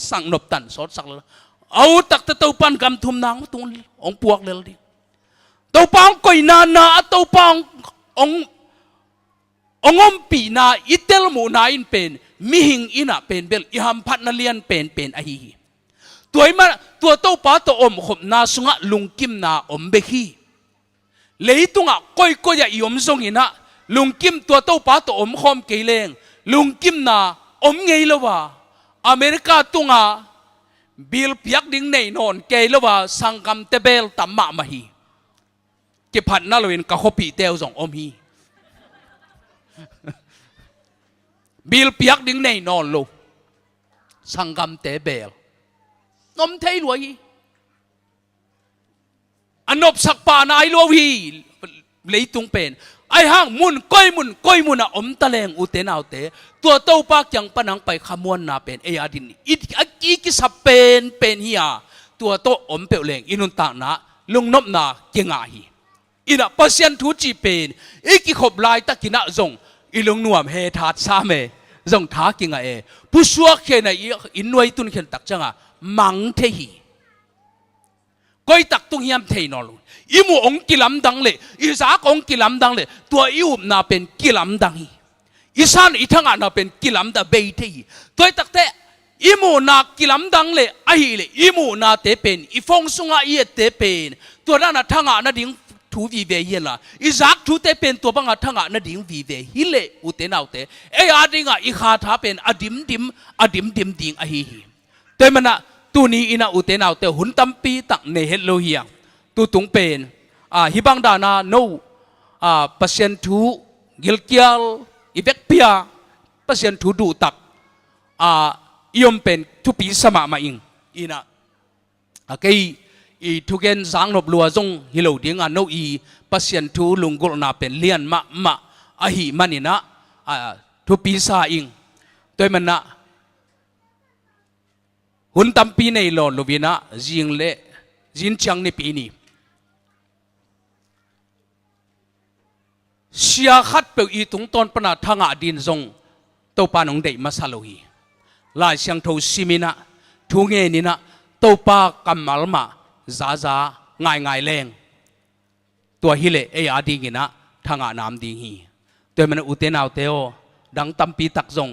สั่งนบตันสดสักเลยเอาตักตัวปันกำทุมนางตัวองปวกเลยดิตัวปังก่อยนาตัวปังองมปีนาอิเตลมูนาอินเป็นมิหิงอินะเป็นเบลอิฮัมพัดนาเลียนเป็นไอฮีตัวมันตัวป้าตัวอมขบนาสุงะลุงกิมนาอมเบคีเลยตุงะก่อยอย่ายอมทรงอินะลุงกิมตัวเต้าป้าตัวอมคอมเกลงลุงกิมนาอมไงละวะอเมริกาตุงาบิลเปียกดิ้งในนอนเกลวะสังกัมเตเบลตัมมาฮีเก็บผัดน่าลวินกะขปีเตลสองอมฮีบิลเปียกดิ้งในนอนโลสังกัมเตเบลนมเทยรวยอันนบสักปานายรวีเลยตุงเป็นไอ้ห้างมุนก้อยมุนอะอมตะเลงอุเตนเอาเตตัวเต้าปากยังปนังไปขมวนนาเป็นเออาดินอีกิสับเป็นเฮียตัวโตอมเปลงอินุนตานะลุงนบนาเกงาฮีอินะปัสยันทุจีเป็นอีกิขบลายตะกินะจงอีลุงนวมเฮทัดซาเมจงท้ากิงาผู้ชัวเขนอินนวยตุนเขนตักจังอะมังเทฮีก้อยตักตุงเฮียมเทนอลอีมูองกิลำดังเลยอีสากองกิลำดังเลยตัวอีอุบนาเป็นกิลำดังฮีอีสานอีทั้งอันนาเป็นกิลำดาเบยเทฮีตัวตักเตอีมูนากิลำดังเลยไอฮีเลยอีมูนาเตเป็นอีฟงสุงาอีเตเป็นตัวนั้นทั้งอันนาดิ้งทูวีเวเยล่ะอีสากทูเตเป็นตัวบังทั้งอันนาดิ้งวีเวฮิเลอุเตนเอาเตเออาดิ้งอีขาท้าเป็นอดิมดิ้งไอฮีตัวมันน่ะตัวนี้อินาอุเตนเอาเตหุ่นตั้มปีตักเนเฮโลเฮียตัวตุงเป็นฮิบังดานาโนเปอร์เซ็นต์ทูกิลเกียลอีเวกเปียเปอร์เซ็นต์ทูดูตักยมเป็นทุปีสมามาอิงอินะเกยอีทุกเกนสังนบลัวจงฮิโลดิ้งโนอีเปอร์เซ็นต์ทูลุงกุลนาเป็นเลียนมาอหิมันนี่นะทุปีสาอิงตัวมันนะหุ่นตั้มปีในหลอนลูวินะจิงเล่จินจังในปีนี้เสียขัดเปลอีตุงตอนปนาทางอดินทรงตัวปานองเดมาซาโลฮีลายเสียงทูซิมินะทุงเงนี่นะตัวปากำมัลมาจ้าง่ายแรงตัวฮิเลเออาดีกินะทางอนามดีฮีตัวมันอุเทนเอาเตโอดังตั้มปีตักทรง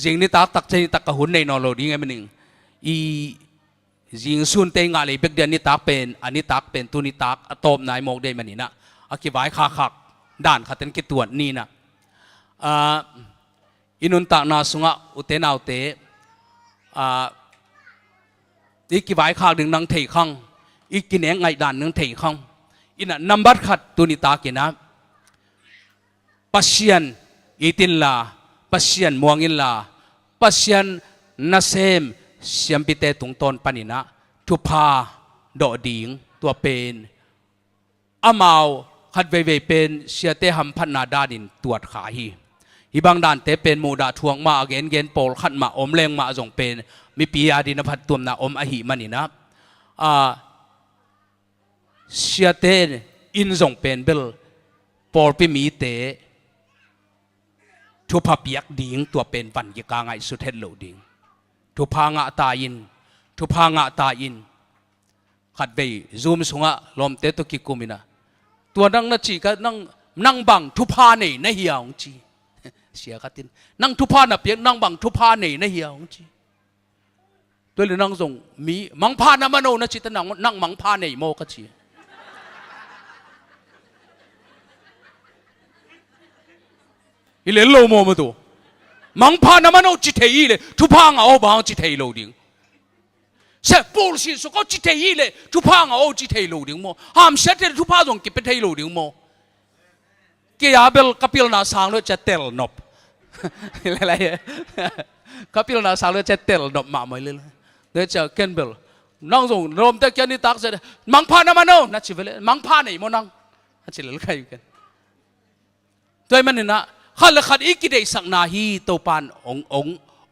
จิงนี่ตักใจตักกะหุ่นในนอโลดีไงมันหนึ่งอีจิงซุนเตงอะไรเบกเดียนนี่ตักเป็นอันนี้ตักเป็นตัวนี้ตักตบนายมองได้มันนี่นะอคิบายขาขักด่านขัดเต็นกิตัวนี่นะอินุนตักนาสุงะอุเทนเอาเต อีกกี่ใบข้างหนึ่งนังเทข้างอีกกี่แหนงไงด่านนังเทข้างอินะนัมบัดขัดตุนิตากินะปัสยันอีตินลาปัสยันมวงินลาปัสยันนาเซมเสียมปิเตตุงตอนปานินะทุพาดอดิงตัวเป็นอามาวขัดเวเป็นเสียเตหัมพันนาดาดินตรวจขาฮีฮิบางด่านเตเป็นมูดาทวงมาเกนเกนโปลขัดมาอมเลงมาจงเป็นมีปียาดินพัดตัวนาอมอหิมันินะเสียเตอินจงเป็นเบลโปลปิมีเตทุพาเปียกดิงตัวเป็นวันยิกางไอสุดเทนโลดิงทุพางะตาอินทุพางะตาอินขัดไปซูมสุงะลมเตตุกิกุมินะตัวนั่งนัจีก็นั่งบังทุพาเนในเฮียองจีเสียขัดตินนั่งทุพานะเปียกนั่งบังทุพาเนในเฮียองจีตัวเลยนั่งส่งมีมังพานะมโนนะจิตนั่งมังพาเนโมกัจีอีเลโลโมมาตัวมังพานะมโนจิตเฮีเลยทุพางะเอาบางจิตเฮีโลดิงเสพปูลสิสุก็จิตเฮีเลยทุพางะเอาจิตเฮีโลดิงโมหามเสด็จทุพาจงกิเป็นเฮีโลดิงโมเกียร์เบลกับพิลนาสังเลยจะเตลนบอะไรกับพิลนาสังเลยจะเตลนบมาไม่เลยเดี๋ยวจะเกินเบลนั่งส่งรวมแต่แค่นี้ตักเสร็จมังพานะมโนนัดชิเวลมังพาไหนโมนั่งนัดชิเลใครอยู่กันตัวมันนี่นะขันละขันอีกกี่เดสักนาฮีตัวปาน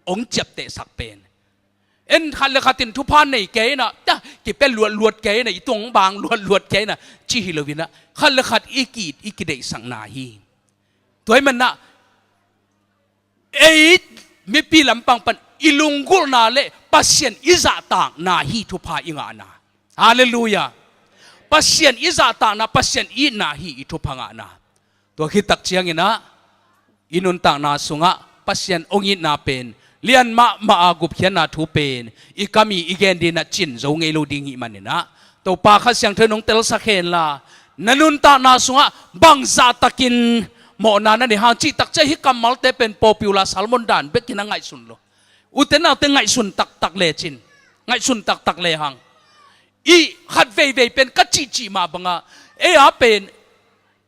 องเจ็บเตะสักเป็นเอ็นขันละขันทุพานในเกยนะจ้ะกี่เป็นลวดเกยนะอีตรงบางลวดเกยนะจีฮิโลวินะขันละขันอีกกี่เดสักนาฮีตัวมันนะเอ้ยมีปีลำปังปันอิลุงกุลนาเล่ปัสเซียนอิจาต่างนาฮีทุพาอิงานาฮาเลลูยาปัสเซียนอิจาต่างนะปัสเซียนอีนาฮีทุพางานาตัวคิดตักเชียงอินะอินุนต่างนาสุงะปัสยันองอินาเป็นเลียนมาอากุบเขียนนาทูเป็นอีกามีอีเกนดีนาจินโจงเอโลดิงอิมันนะตัวปาขัดเสียงเธอนงเตลสักเห็นละนันุนต่างนาสุงะบังซาตะกินหมอนานันนี่หางจีตักใจฮิกัมมัลเตเป็นโปปิวลาซัลมอนดานเบกินังไงสุนโลอุเทนาเตงไงสุนตักเลจินไงสุนตักเลหังอีขัดเวเป็นกัจจีมาบังอะเออาเป็น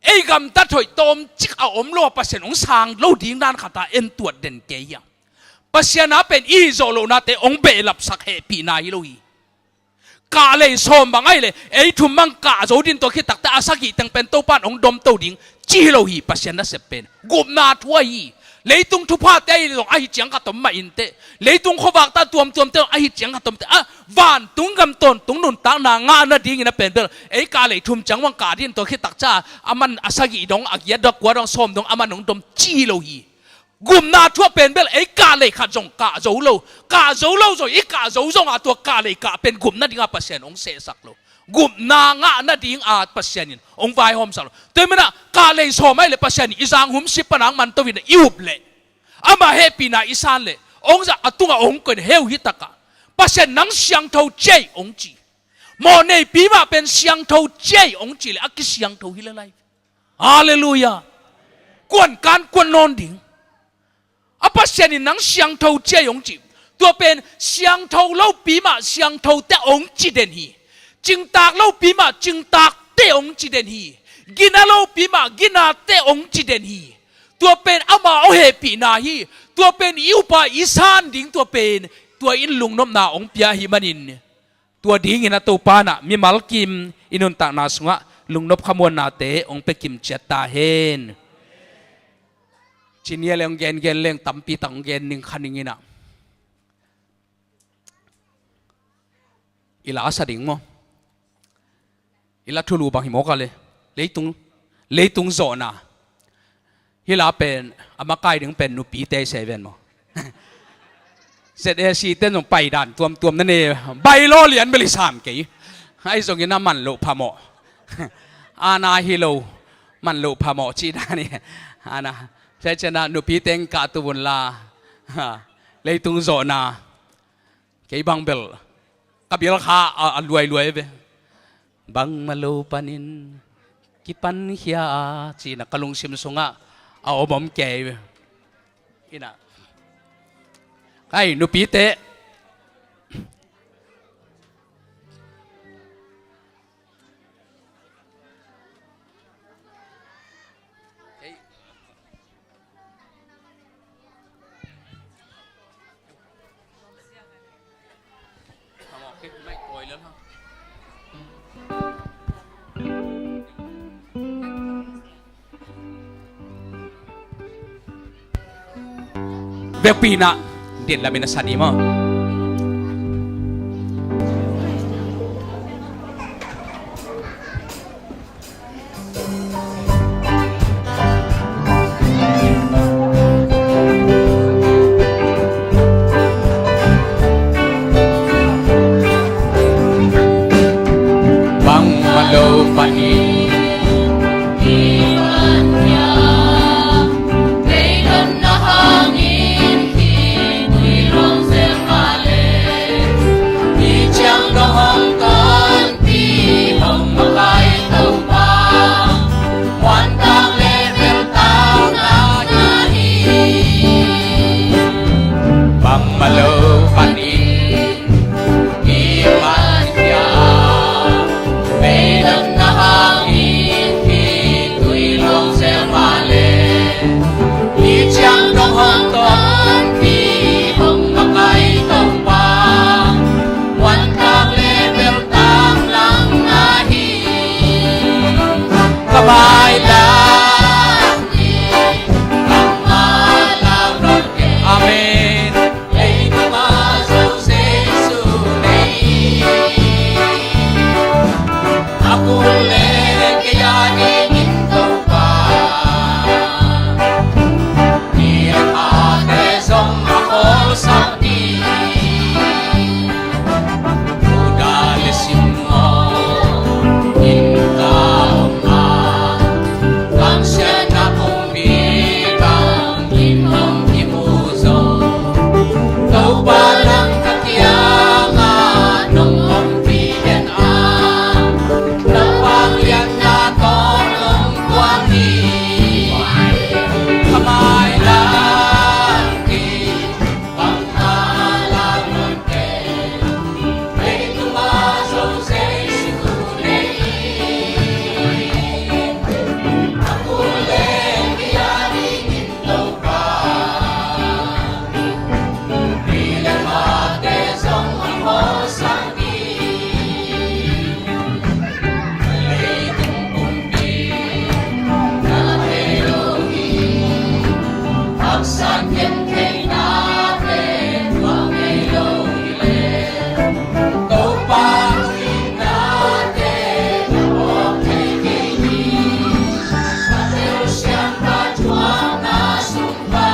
ไอ้กำตัดถอยตอมจิกเอาอมโลปัสเซนองสางโลดิ้งด้านขัดตาเอ็นตัวเด่นเกียงปัสเซนาเป็นอีโซโลนาเตองเบลับสักเฮปีนายโลฮีกาเลยสมบังไงเลยไอ้ทุ่มมังกาโจดินตัวคิดตักแต่อาศักตั้งเป็นตัวปานองดมตัวดิ้งจีโลฮีปัสเซนาเสพเป็นกุมนาทัวฮีเลยตุงทุพาเตยลงไอ้เจียงกัตตมาอินเตเลยตุงขวักตาตัวมเตไอ้เจียงกัตตมเตวันตุงกำตนตุงนุนต่างนางานาดิ้งนะเป็นเบลไอ้กาเลยทุ่มจังวังกาดินตัวคิดตักจ้าอามันอาศักดงอักยัดดอกกัวดองสมดงอามันองดมจีโลฮีกุมนาทัวเป็นเบลไอ้กาเลยขัดจงกาโจโลโจไอ้กาโจงอาตัวกาเลยกาเป็นกุมนาดิ้งอาปัสเซนองเสสักโลกุมนางานาดิ้งอาปัสเซนินองไฟหอมสักโลแต่เมื่อกาเลยสมไม่เลยปัสเซนอิจางหุมสิปนังมันตัววินอิวบเลยอามาเฮปีนาอิสานเลยองจะอตุงองกันเฮวฮิตกะปัสเซนนังเสียงเท่าเจองจีโมเนปีมาเป็นเสียงเท่าเจองจีเลยอักเสียงเท่าฮิเลไลฮาเลลูยากวนการกวนนอนดิ่งอาปัสเซนนังเสียงเท่าเจองจีตัวเป็นเสียงเท่าเล่าปีมาเสียงเท่าแต่องจีเดนฮีจึงตากเล่าปีมาจึงตากเตองจีเดนฮีกินาเล่าปีมากินาเตองจีเดนฮีตัวเป็นอามาเอาเฮปีนาฮีตัวเป็นอิวปาอิสานดิ่งตัวเป็นตัวอินลุงน้ำนาองเปียฮิมันินตัวดิ่งอินะตัวปานะมีมัลกิมอินุนตากนาสุงะลุงนบขมวนนาเตองเปกิมเจตาเฮนชินีเลงเกนเลงตัมปีตังเกนนิงขันิงินะอิลาสดิ่งโมอิลาทุลูบังหิโมกะเลยเลยตุงโซนาฮิลาเป็นอามาไกถึงเป็นนุปีเตเซเว่นมั้งเสร็จซีเต้นลงไปด่านตัวนั่นเองใบล้อเหรียญบริษัทกี่ไอ้ส่งยินน้ำมันโลพามออาณาฮิโลมันโลพามอชีดานี่อาณาใช่ชนะนุปีเต็งกาตุบุนลาเลยตุงโซนากี่บังเบลกับเบลคารวยไปบังมาโลปานินกิปันเฮียจีนักกลุงซิมซุงะเอาบอมแก่อินะไอ้นุปีเต Bepina din lamin na sa mo. Bang malo panin Iman niya, kailan na hangin, hinilong sermale. Di siyang dohong kanti, ang makaitaw pa. Wantang level tao na nahin. Bang malo panin Iman niya, kailan na hangin, hinilong sermale. Di siyang dohong kanti, ang makaitaw pa. Wantang level tang lang nahin. Kabay Ang malaw ron kay Amen. ay tumasaw sa sunay. Ako ulit kaya niginto pa. Niyang atesong ako sa di. Udalisin mo, ikaw ma. Kang siya na kumbigang inong imuso. Kau palang katiyangan ng kumpiyan ang napangyan na tolong kuwani. Kamay langit, pangalaman kay may tumasaw sa sunay. Ako ulit kaya niginto pa. Bilang matesong ako sa malitong kumpi na Elohim. Ang sakit kay natin, ang Elohim. Ikaw pangin natin, ako kay Kini. Mateo siyang kajuang nasumpan.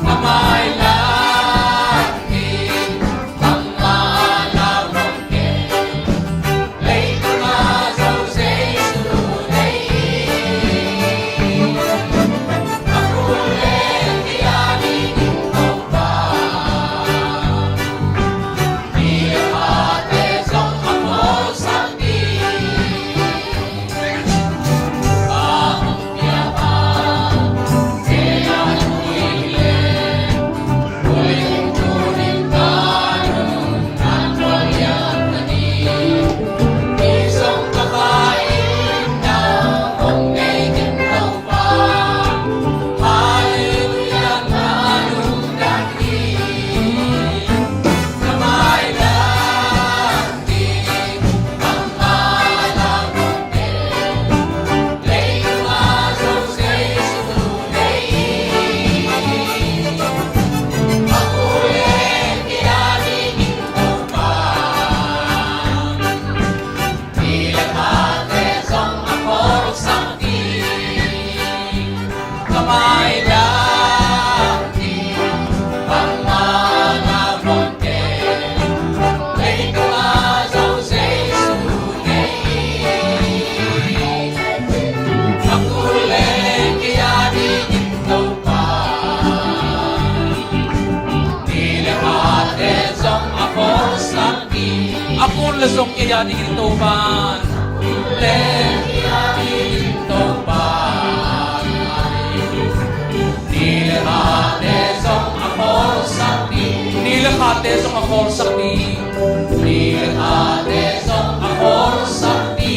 Kamay langit, ang malawang kay ay tumasaw sa sunay. Ako ulit kaya niginto pa. Bilang matesong ako sa di. Ang biyahan, kaya nuilit. Uling tunin ka nun at walyang tanim. Isang kakain na kung may gintaw pa. Hallelujah na nung dahil. Kamay langit, ang malawang din. Lay tumasaw sa sunay. Ako ulit kaya niginto pa. Bilang matesong ako sa di. Kamay langit, ang malawang din. Lay tumasaw sa sunay. Ako ulit kaya niginto pa. Bilang matesong ako sa di. Ako lasong kaya di gintuban. Ulit kaya niginto pa. Nilahatesong ako sa di. Nilakatesong ako sakti. Nilahatesong ako sa di.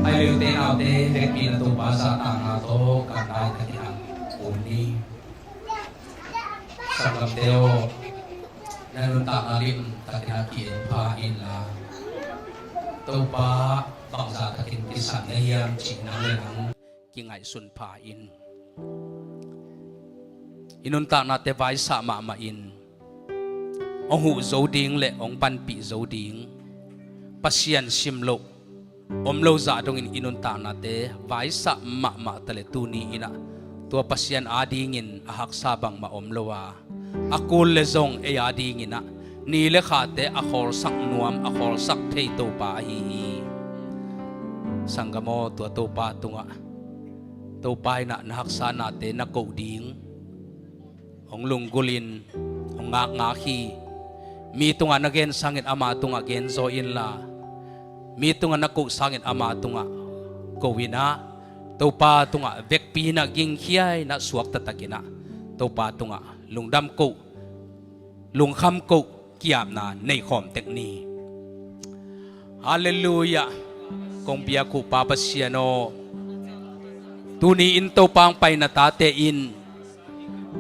Ay lute naute Pilipina to pa sa tanga to kanay katiang uni. Sa kamteo nanunta alim tatinakin pain la. To pa บางจากกินกิสันในยามจีนังเลยนังกิไงสุนพาอินอินุนตานาเตไว้สามาอินองหูโจดิงและองปันปีโจดิงปัสยันชิมโลอมโลจ่าตรงอินุนตานาเตไว้สามาตะเลตูนีอินะตัวปัสยันอาดิงินหักซาบังมาอมโลวาอากูลเลซงเออาดิงินะนี่เลขาเตอคอลสักนวมอคอลสักเทโตปาฮีสังกโมตัวโตปาตุงะโตปายนะหักซานาเตนักกูดิงองลุงกุลินองงาขีมีตุงะนักเกนสังเกตอามาตุงะเกนโซอินลามีตุงะนักกุสังเกตอามาตุงะกูวินะโตปาตุงะเวกปีนักยิงขี้ไอนักสวกตะตะกินะโตปาตุงะลุงดำกุลุงคำกุกิยามนาในขอมเทคนีฮาเลลูยาคงเปียกุปาปเซียโนตูนีอินโตปังไปนาตาเตอิน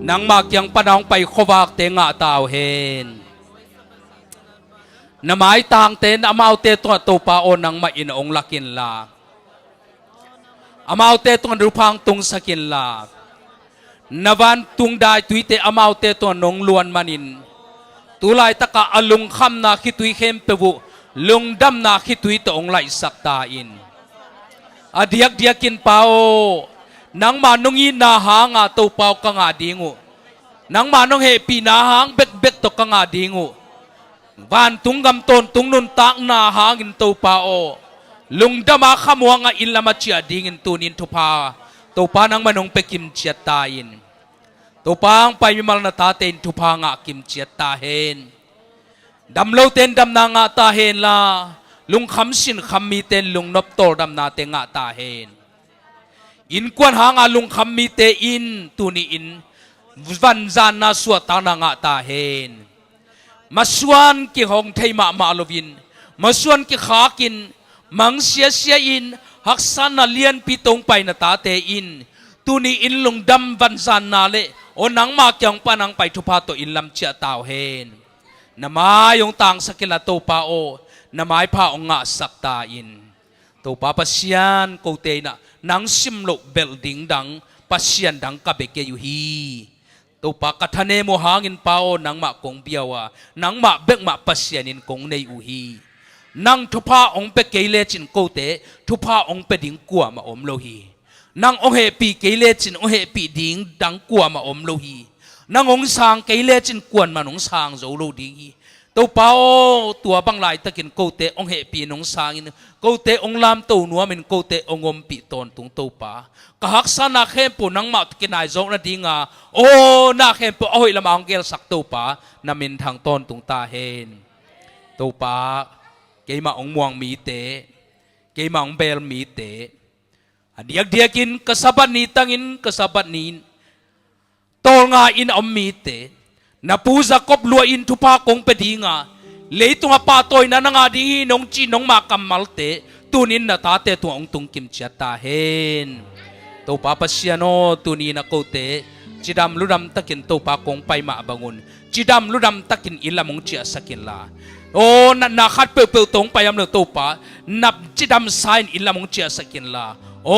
นางมากยังปนองไปขวากเตงะตาวเฮนนามายต่างเตนอามาวเตตัวโตปาโอนังมาอินองลักินลาอามาวเตตัวรูพังตุงสกินลานวันตุงได้ตุยเตอามาวเตตัวนงลวนมันินตุลายตะกะอลุงคำนาคิตุยเข้มเปบุลุงดำนาคิตุยตองไลสักตาอินอดียกเดียกินเปานังมานุงีนาหางาตัวเปากังอาดิงูนังมานุงเฮปีนาหางเบกเบกตกังอาดิงูวันตุงกำต้นตุงนุนตักนาหางอินตัวเปาลุงดำมาขมัวงอินละมาเชียดิงินตุนินทุพาตัวปานังมานุงเปกิมเชียตาอินตัวปางไปมิมัลนาตาเตนทุพางะกิมเชียตาเฮนดำโลเตนดำนางะตาเฮนลาลุงคำสินคำมีเตนลุงนบโตดำนาเตงะตาเฮนอินกวนหางาลุงคำมีเตอินตูนีอินวันจานนาสวตานางะตาเฮนมาสวนกิหงเทยมามาลวินมาสวนกิขากินมังเสียเสียอินหักสันนาเลียนปีตงไปนาตาเตอินตูนีอินลุงดำวันจานนาเลโอนังมาเกียงปานังไปทุพาโตอินลำเชียตาวเฮนนามายงต่างสกิลาโตปาโอนามายพาองะสักตาอินโตปาปัสยันโกเตนะนังซิมโลเบลดิงดังปัสยันดังกะเบเกยูฮีโตปากัทเนโมหางินปาโอนังมากงเบียวะนังมาเบกมาปัสยันินกงในอูฮีนังทุพาองเปเกเลจินโกเตทุพาองเปดิงกัวมาอมโลฮีนังองเฮปีเกเลจินองเฮปีดิงดังกัวมาอมโลฮีนังองสางเกเลจินกวนมาองสางโจโลดีตัวเปาตัวบังไลตะกินโกเตองเฮปีนองสางอินโกเตองลามตัวนัวมันโกเตองอมปีตอนตุงตัวปากะฮักษานาเข้มปูนังมาตะกินไอโจนาดิงาโอนาเข้มปูโอ้ยละมังเกลสักตัวปานามินทางตอนตุงตาเฮนตัวปาเกมาองม่วงมีเตเกมาองเบลมีเตเดียกเดียกินกษับนีตังอินกษับนีตองาอินอมมีเตนาปูจะกบลัวอินทุพากงเปดีงาเลยตุงปาโตยนันงาดีนงจีนงมากัมมัลเตตุนินนาตาเตตุองตุงกิมเชียตาเฮนตัวปาปัสยานโนตุนีนักโกเตจิดามลุดามตะกินตัวปากงไปมาบังุนจิดามลุดามตะกินอิลามงเชียสกินลาโอ้นาขัดเปลวตรงไปยามเลตัวปานับจิดามไซน์อิลามงเชียสกินลาโอ้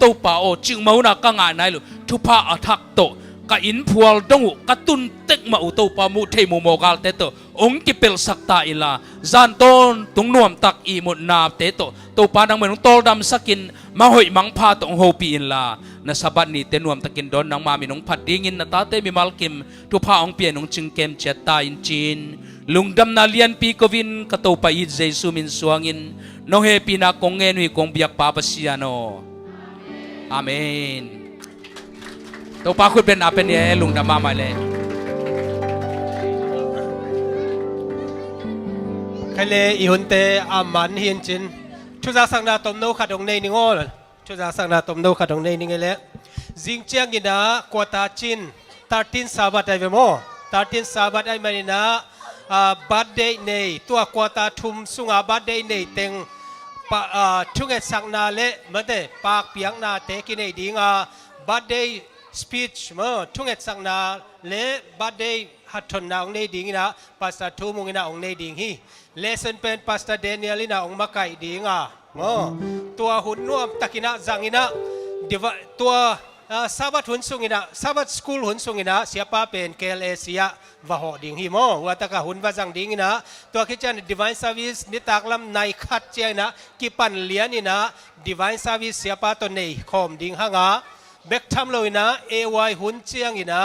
ตัวป่าโอ้จึงมาหน้ากังานายลูทุพาอัทักโตกะอินพวลดงกะตุนเต็กมาอุตัวป่ามุเทมุโมกาลเตโตองกิเปลสักตาอิลาจานต้นตุงนวมตักอีมุนาเตโตตัวป่านังเหมือนโตดำสกินมาหอยมังพาตองโฮปีอิลานาสบัดนี้เตนวมตะกินดอนนังมามีนงพัดดิ้งินนาตาเตมีมัลกิมทุพาองเปียนงจึงเกมเจตาอินจีนลุงดำนาเลียนปีกวินกะตัวป่าอิเจซูมินสวงินน้องเฮปีนักกงเงินวิกงเบียกปาปัสยานโนอาเมนตัวปาคุณเป็นอาเป็นเนี่ยลุงดำมาใหม่เลยใครเลยอีหุ่นเตอามันเฮียนจินชุดสังนาตมโนขัดองในนิงอลชุดสังนาตมโนขัดองในนิงเลยจิงเจียงกินนะกวาตาจิน13 sabat ไอเวโม13 sabat ไอมานินะบัดเดย์ในตัวกวาตาทุมสุงาบัดเดย์ในเต็งทุกเอสังนาเละมันเตปากเปียงนาเตกินไอดิงบัดเดย์สปีชมั้งทุกเอสังนาเละบัดเดย์ฮัตทนนาองในดิงนะภาษาทูมุงนะองในดิงฮีเลสันเป็นภาษาเดนิเอลินะองมาไกดิง ตัวหุ่นน่วมตะกินะจังอินะตัวสาบัดหุ่นสุงินะสาบัดสกูลหุ่นสุงินะเสียป้าเป็นเคลเอเซียวะหอดิ่งหิมอว่าตะกะหุ่นว่าจังดิ่งอินะตัวคิดจัน Divine Service นิตากลำในขัดเจียนะกิปันเลียนอินะ Divine Service เสียป้าตัวนี้คอมดิ่งหางาเบกทำเลยนะ AY หุ่นเจียงอินะ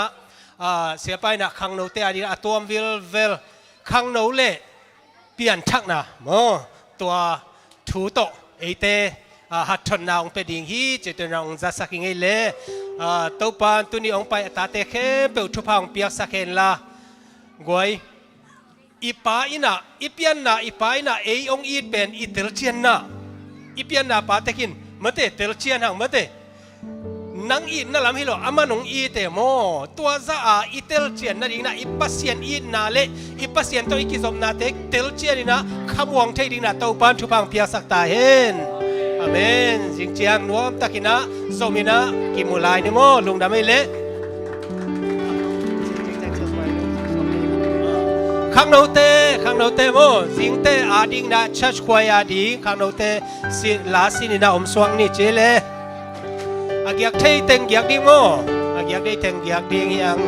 เสียไปนะขังโนเตอดีนะตัววิลเวลขังโนเล่เปลี่ยนทักนะตัวถูโตเอเตหัดทนนาองไปดิ่งฮีเจตนาองจะสักยังไงเล่ตัวปานตัวนี้องไปตาเตเข้เปิดทุพองเปียกสักเห็นละกวยอีป้าอินะอีเปียนนะอีป้าอินะองอีเป็นอีเตลเชียนนะอีเปียนนะป้าเตกินเมื่อเตเตลเชียนหังเมื่อเตนังอีนั่นลำฮิโลอามันงอีเตโมตัวจะอีเตลเชียนนั่นเองนะอีปัสเซียนอีนาเล่อีปัสเซียนตัวอีกิสมนาเตเตลเชียนนี่นะขบวงเทดินะตัวปานทุพองเปียกสักตาเห็นอาเมนจริงจังนวมตะกินะสมินะกิมุลายนิโมลุงดำไม่เละข้างโนเตโมจิงเตอาดิงนะชัชควายอาดีข้างโนเตสิลาสินินะอมสวงนี่เจเลอาเกียกเทยเต็งเกียกดิโมอาเกียกได้เต็งเกียกดิงยัง